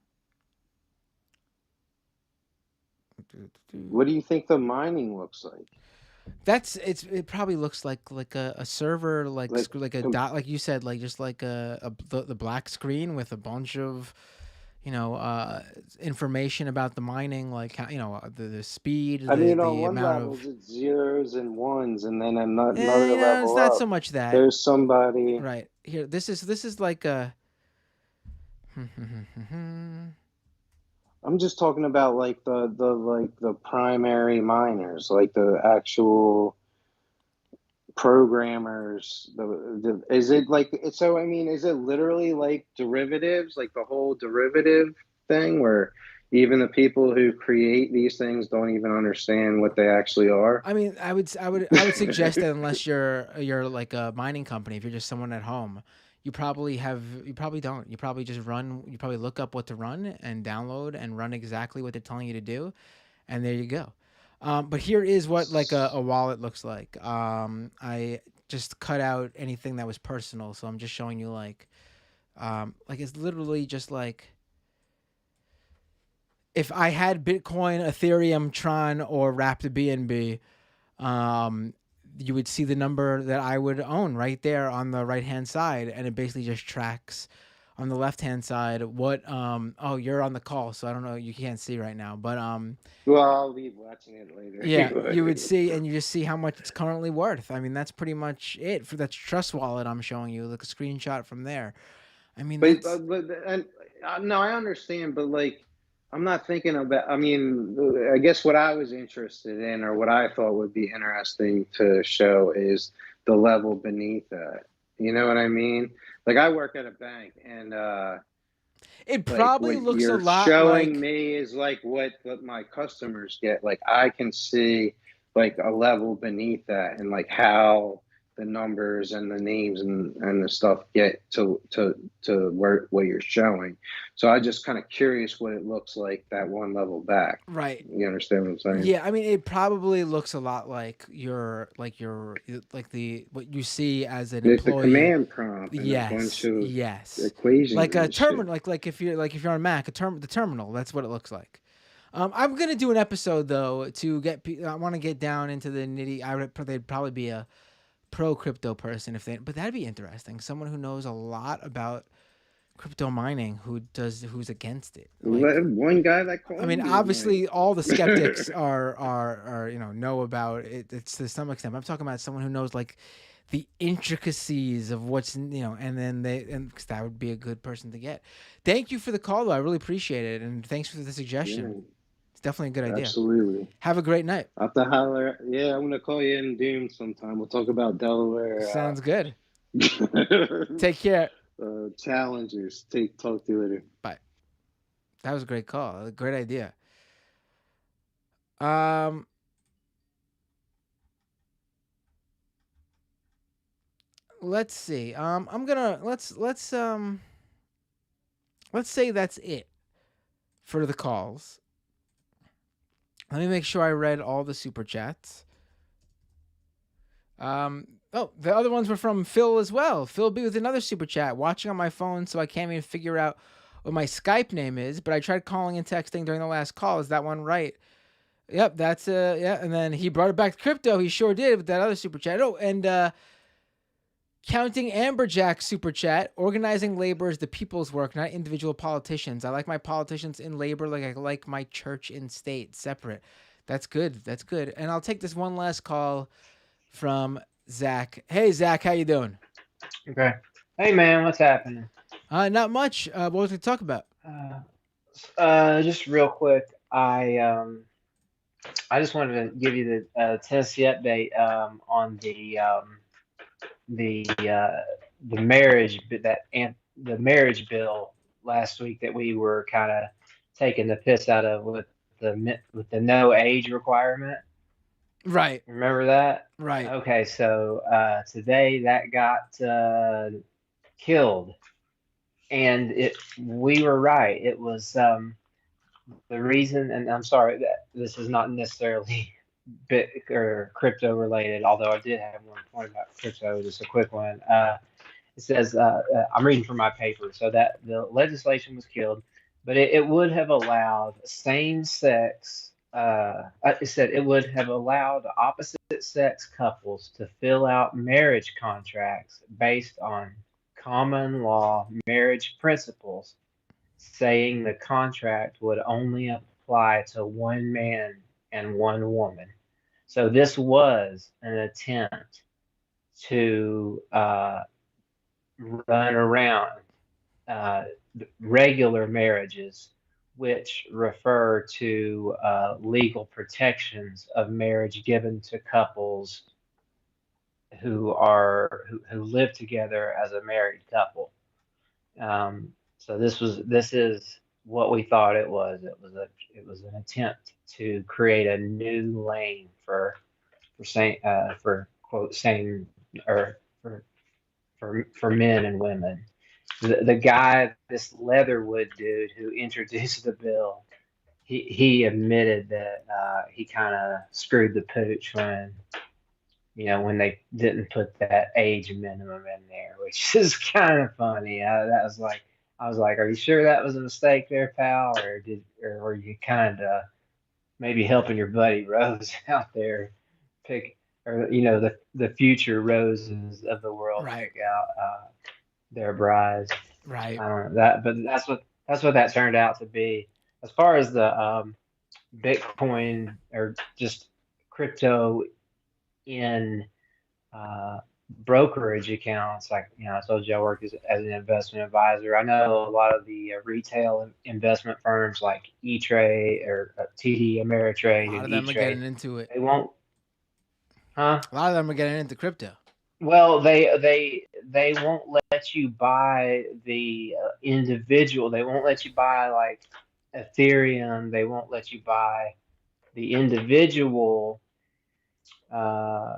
what do you think the mining looks like? It probably looks like a server Like, like a dot, like you said, like just like the black screen with a bunch of information about the mining, like how, the speed, I mean, on the one amount level of it's zeros and ones, and then another it's level not so up, much that. there's somebody. Right here, this is like a I'm just talking about like the primary miners, like the actual programmers. Is it like so? I mean, is it literally like derivatives, like the whole derivative thing, where even the people who create these things don't even understand what they actually are? I mean, I would suggest that unless you're like a mining company, if you're just someone at home, you probably don't. You probably just run. You probably look up what to run and download and run exactly what they're telling you to do, and there you go. But here is what like a wallet looks like. I just cut out anything that was personal, so I'm just showing you like it's literally just like if I had Bitcoin, Ethereum, Tron, or Wrapped BNB, you would see the number that I would own right there on the right hand side, and it basically just tracks on the left hand side what oh, you're on the call, so I don't know, you can't see right now, but Well, I'll be watching it later. yeah, you would see, and you just see how much it's currently worth. I mean, that's pretty much it for that Trust Wallet I'm showing you. Look, a screenshot from there. I mean, But that's and no, I understand, but like I'm not thinking about. I mean, I guess what I was interested in, or what I thought would be interesting to show, is the level beneath that. You know what I mean? Like I work at a bank, and it like probably what looks a you're lot showing like me is like what my customers get. Like I can see like a level beneath that, and like how the numbers and the names and the stuff get to where what you're showing. So I just kind of curious what it looks like that one level back. right. You understand what I'm saying? Yeah, I mean, it probably looks a lot like like the what you see as an There's the employee. command prompt and a bunch Yes, of yes. equations Like a and shit. terminal, like if you're on Mac, the terminal. That's what it looks like. I'm gonna do an episode though to get. I want to get down into the nitty. They'd probably be a pro crypto person if they, but that'd be interesting. Someone who knows a lot about crypto mining who's against it. Like, One guy that I called mean, me tonight. obviously, all the skeptics are know about it. It's to some extent. I'm talking about someone who knows like the intricacies of what's and then cause that would be a good person to get. Thank you for the call, though. I really appreciate it, and thanks for the suggestion. Yeah. It's definitely a good idea. Absolutely. Have a great night. I'll have to holler. Yeah, I'm gonna call you in Doom sometime. We'll talk about Delaware. Sounds good. Take care. Challengers. Talk to you later. Bye. That was a great call. A great idea. Let's see. I'm gonna let's say that's it for the calls. Let me make sure I read all the super chats. Oh, the other ones were from Phil as well. Phil B with another super chat. Watching on my phone, so I can't even figure out what my Skype name is. But I tried calling and texting during the last call. Is that one right? Yep, that's yeah. And then he brought it back to crypto. He sure did with that other super chat. Oh, and counting Amberjack super chat. Organizing labor is the people's work, not individual politicians. I like my politicians in labor like I like my church in state, separate. That's good. That's good. And I'll take this one last call from Zach. Hey, Zach, how you doing? Okay. Hey, man, what's happening? Not much. What was we talk about? Just real quick, I just wanted to give you the Tennessee update on the marriage bill last week that we were kind of taking the piss out of with the no age requirement. Right. Remember that? Right. Okay, so today that got killed, and we were right. It was the reason, and I'm sorry that this is not necessarily bit or crypto related, although I did have one point about crypto, just a quick one. It says, I'm reading from my paper, so that the legislation was killed, but it would have allowed same sex, it said it would have allowed opposite sex couples to fill out marriage contracts based on common law marriage principles, saying the contract would only apply to one man and one woman. So this was an attempt to run around uh, regular marriages, which refer to legal protections of marriage given to couples who live together as a married couple. So this is what we thought it was. It was an attempt to create a new lane for quote same or for men and women. The guy, this Leatherwood dude who introduced the bill, he admitted that he kind of screwed the pooch when they didn't put that age minimum in there, which is kind of funny. I was like, are you sure that was a mistake there, pal, or were you kind of maybe helping your buddy Rose out there pick, or the future Roses of the world Right. pick out their brides? Right. I don't know that, but that's what that turned out to be. As far as the Bitcoin or just crypto in brokerage accounts, like I told you, I work as an investment advisor. I know a lot of the retail investment firms like E-Trade or TD A Ameritrade lot and of them are E-Trade. getting into it. They won't, huh? A lot of them are getting into crypto. Well, they won't let you buy the individual. They won't let you buy like Ethereum. They won't let you buy the individual uh,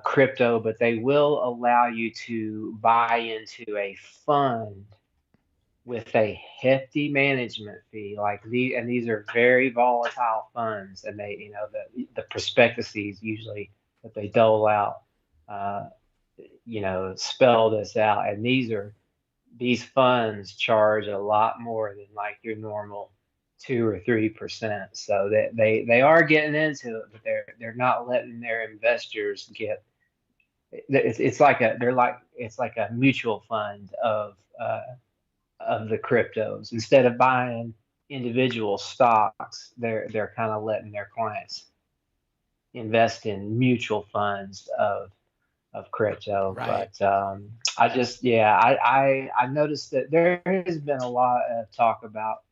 crypto, but they will allow you to buy into a fund with a hefty management fee. And these are very volatile funds, and the prospectuses usually that they dole out. Uh, spell this out. And these funds charge a lot more than like your normal 2 or 3%. So that they are getting into it, but they're not letting their investors get. It's like a mutual fund of the cryptos. Instead of buying individual stocks, they're kind of letting their clients invest in mutual funds of crypto. Right. But I noticed that there has been a lot of talk about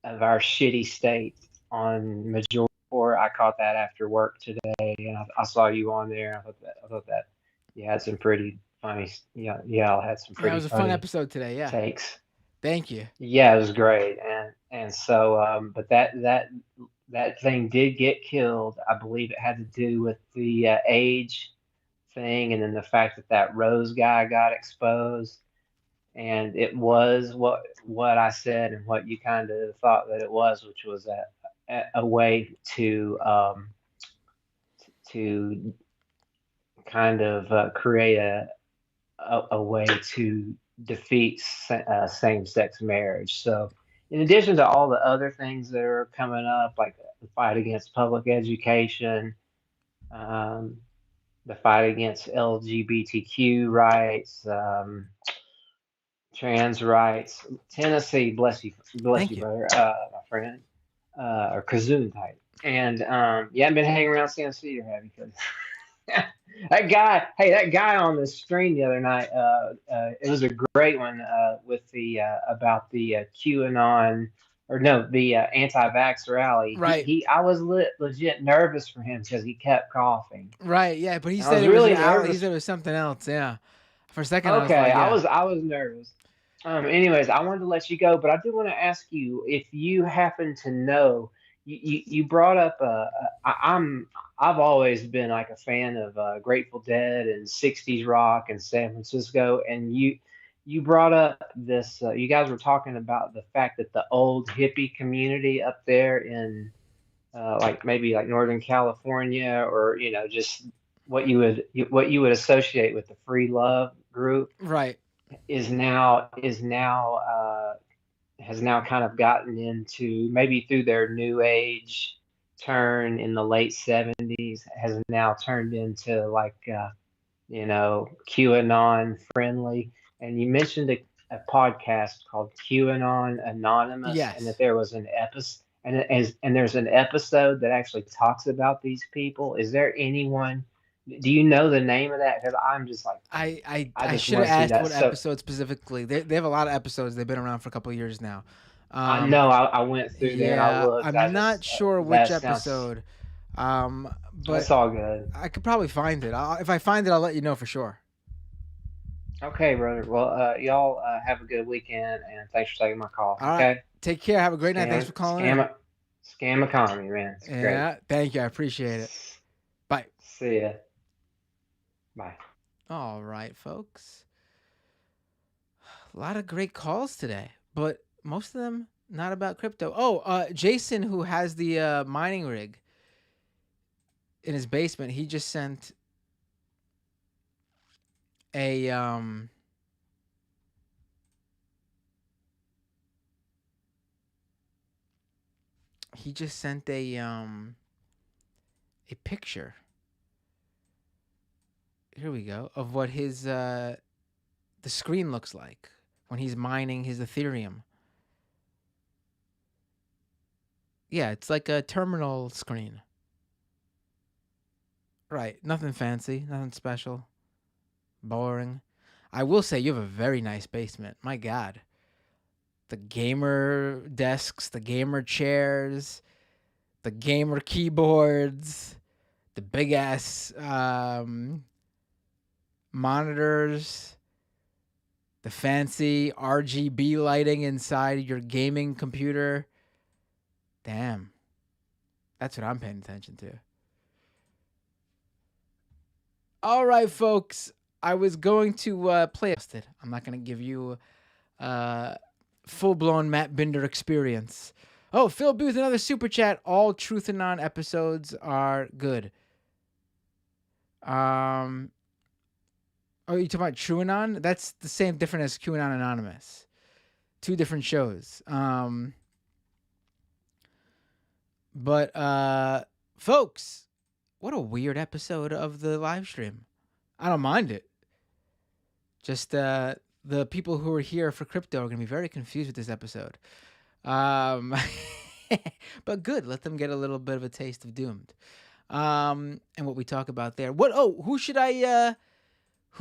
of our shitty state on majority report. I caught that after work today, and I saw you on there. I thought that you had some pretty funny. Y'all had some Yeah, it pretty was a fun funny episode today. Yeah. takes. Thank you. Yeah, it was great, and so but that thing did get killed. I believe it had to do with the age thing, and then the fact that Rose guy got exposed, and it was what I said and what you kind of thought that it was, which was a way to kind of create a way to defeat same-sex marriage. So, in addition to all the other things that are coming up, like the fight against public education, um, the fight against LGBTQ rights, trans rights, Tennessee, bless Thank you, you. brother, my friend, or Kazoon type. And you haven't been hanging around Tennessee, or have you? 'Cause that guy on the stream the other night, it was a great one with the about the QAnon or no, the anti-vax rally. Right. I was legit nervous for him because he kept coughing. Right. Yeah, but he And I said was it was really he nervous. said it was something else. Yeah. For a second, I was Okay, like, yeah. I was nervous. Anyways, I wanted to let you go, but I do want to ask you if you happen to know you brought up I've always been like a fan of Grateful Dead and 60s rock and San Francisco, and you brought up this you guys were talking about the fact that the old hippie community up there in like maybe like Northern California, or just what you would associate with the free love group Right. is now has now kind of gotten into, maybe through their new age turn in the late 70s, has now turned into like QAnon friendly. And you mentioned a podcast called QAnon Anonymous, and that Yes. there was an episode, and there's an episode that actually talks about these people. Is there anyone? Do you know the name of that? Because I'm just like, I I just should have want to see asked that. what So episode specifically. They have a lot of episodes. They've been around for a couple of years now. I know I went through there and I Yeah, looked. I I'm not just sure which that sounds episode. that's But all good. I could probably find it. If I find it, I'll let you know for sure. Okay, brother. Well, y'all have a good weekend, and thanks for taking my call. All right. Okay. Take care. Have a great night. Thanks Scam, for calling in. scam economy, man. It's great. Yeah. Thank you. I appreciate it. Bye. See ya. Bye. All right, folks. A lot of great calls today, but most of them not about crypto. Oh, Jason, who has the mining rig in his basement, he just sent a a picture. Here we go, of what his the screen looks like when he's mining his Ethereum. Yeah, it's like a terminal screen. Right, nothing fancy, nothing special. Boring. I will say you have a very nice basement. My God. The gamer desks, the gamer chairs, the gamer keyboards, the big ass monitors, the fancy RGB lighting inside your gaming computer. Damn. That's what I'm paying attention to. All right, folks. I was going to play it. I'm not going to give you full-blown Matt Binder experience. Oh, Phil Booth, another super chat. All Truth and Non episodes are good. Oh, you talking about TrueAnon? That's the same, different as QAnon Anonymous. Two different shows. But folks, what a weird episode of the live stream. I don't mind it. Just the people who are here for crypto are going to be very confused with this episode. But good. Let them get a little bit of a taste of Doomed. And what we talk about there. Who's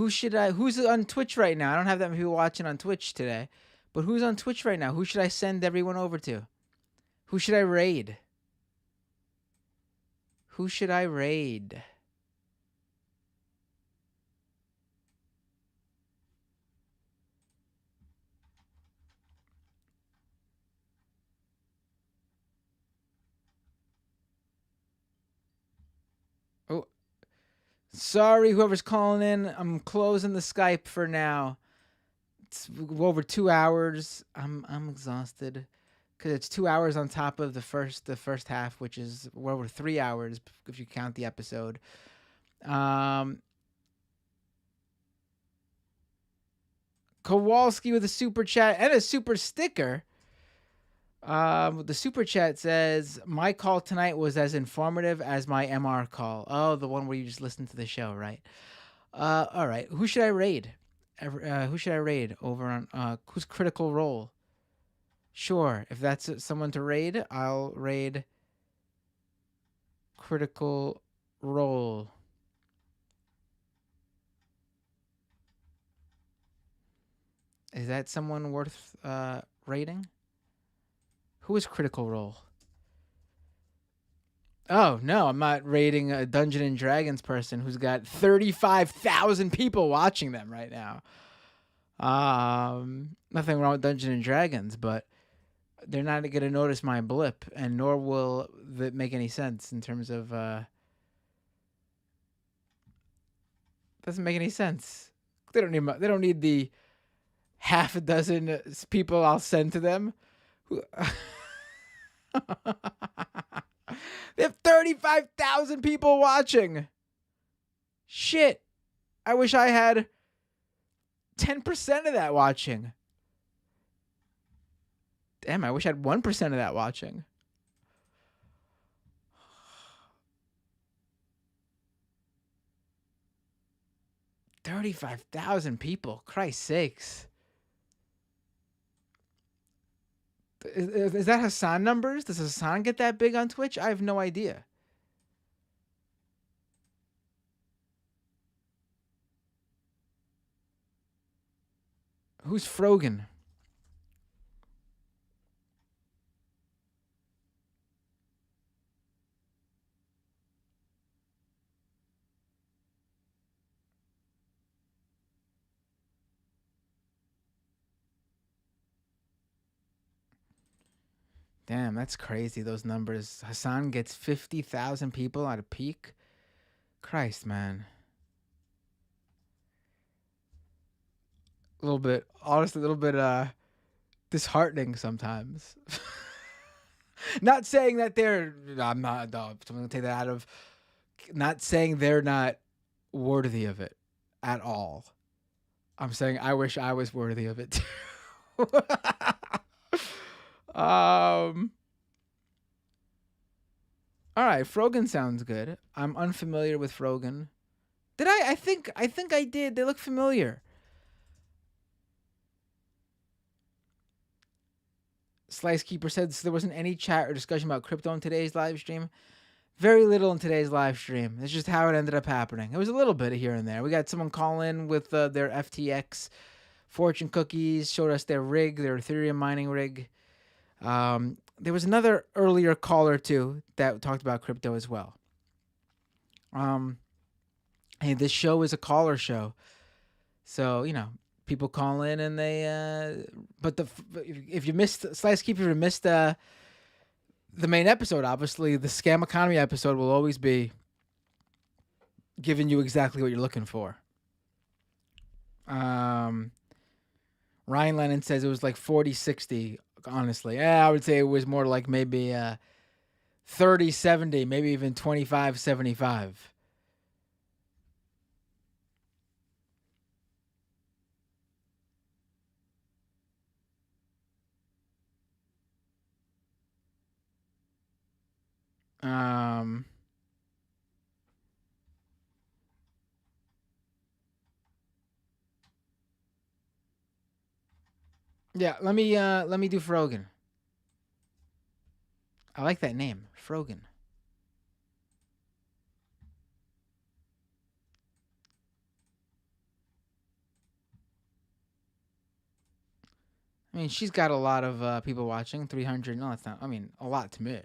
on Twitch right now? I don't have that many people watching on Twitch today. But who's on Twitch right now? Who should I send everyone over to? Who should I raid? Who should I raid? Oh, sorry, whoever's calling in. I'm closing the Skype for now. It's over 2 hours. I'm exhausted because it's 2 hours on top of the first half, which is over 3 hours if you count the episode. Kowalski with a super chat and a super sticker. The super chat says, my call tonight was as informative as my MR call. Oh, the one where you just listen to the show, right? All right. Who should I raid? Who should I raid over on who's Critical Role? Sure, if that's someone to raid, I'll raid Critical Role. Is that someone worth raiding? Who is Critical Role? Oh, no, I'm not raiding a Dungeon and Dragons person who's got 35,000 people watching them right now. Nothing wrong with Dungeon and Dragons, but they're not going to notice my blip, and nor will that make any sense in terms of. Doesn't make any sense. They don't need. They don't need the half a dozen people I'll send to them. They have 35,000 people watching. Shit. I wish I had 10% of that watching. Damn, I wish I had 1% of that watching. $35,000 people. Christ's sakes. Is that Hassan numbers? Does Hassan get that big on Twitch? I have no idea. Who's Frogan? Damn, that's crazy, those numbers. Hassan gets 50,000 people at a peak. Christ, man. A little bit, honestly, a little bit disheartening sometimes. Not saying that they're, I'm not, no, I'm going to take that out of, not saying they're not worthy of it at all. I'm saying I wish I was worthy of it too. All right, Frogan sounds good. I'm unfamiliar with Frogan. Did I? I think I did. They look familiar. Slice Keeper said there wasn't any chat or discussion about crypto in today's live stream. Very little in today's live stream. It's just how it ended up happening. It was a little bit here and there. We got someone call in with their FTX fortune cookies, showed us their rig, their Ethereum mining rig. There was another earlier caller too that talked about crypto as well. Hey, this show is a caller show, so you know people call in and they. But if you missed Slice Keeper, if you missed the main episode, obviously the scam economy episode will always be giving you exactly what you're looking for. Ryan Lennon says it was like 40-60. Honestly, I would say it was more like maybe 30-70, maybe even 25-75. Yeah, let me do Frogan. I like that name, Frogan. I mean, she's got a lot of people watching. 300. No, it's not. I mean, a lot to me.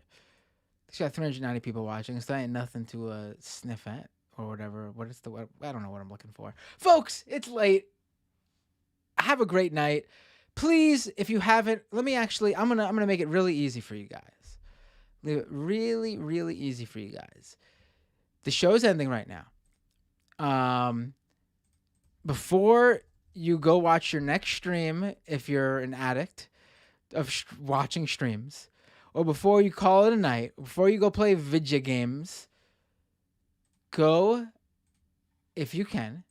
She's got 390 people watching. So that ain't nothing to sniff at or whatever. What is the? I don't know what I'm looking for, folks. It's late. Have a great night. Please, if you haven't, let me actually. I'm gonna make it really easy for you guys. Leave it really, really easy for you guys. The show's ending right now. Before you go watch your next stream, if you're an addict of watching streams, or before you call it a night, before you go play video games, go, if you can,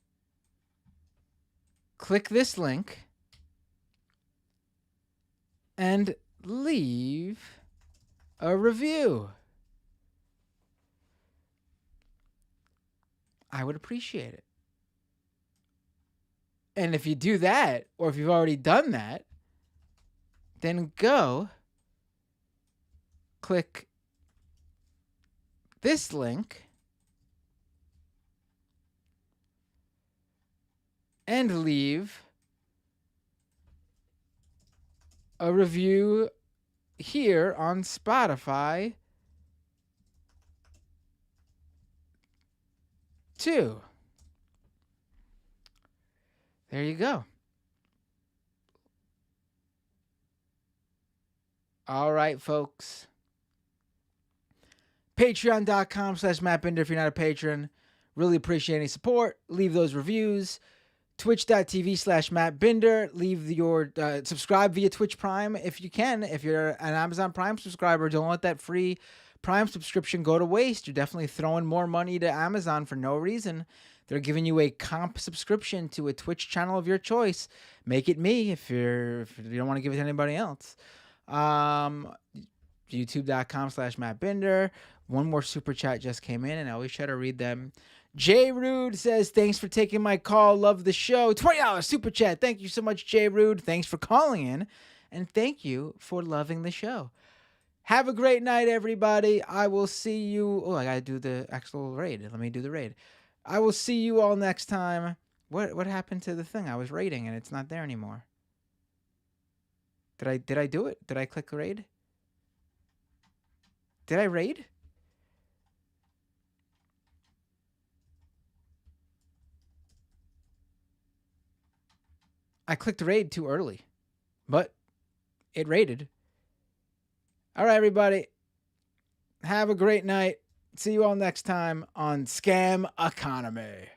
click this link and leave a review. I would appreciate it. And if you do that, or if you've already done that, then go click this link and leave a review here on Spotify too. There you go. All right, folks. Patreon.com/MattBinder if you're not a patron. Really appreciate any support. Leave those reviews. Twitch.tv/MattBinder. Leave your subscribe via Twitch Prime if you can. If you're an Amazon Prime subscriber, don't let that free Prime subscription go to waste. You're definitely throwing more money to Amazon for no reason. They're giving you a comp subscription to a Twitch channel of your choice. Make it me if you don't want to give it to anybody else. YouTube.com/MattBinder. One more super chat just came in, and I always try to read them. Jay Rude says, thanks for taking my call. Love the show. $20 super chat. Thank you so much, Jay Rude. Thanks for calling in, and thank you for loving the show. Have a great night, everybody. I will see you. Oh, I got to do the actual raid. Let me do the raid. I will see you all next time. What happened to the thing? I was raiding, and it's not there anymore. Did I do it? Did I click raid? Did I raid? I clicked raid too early, but it raided. All right, everybody. Have a great night. See you all next time on Scam Economy.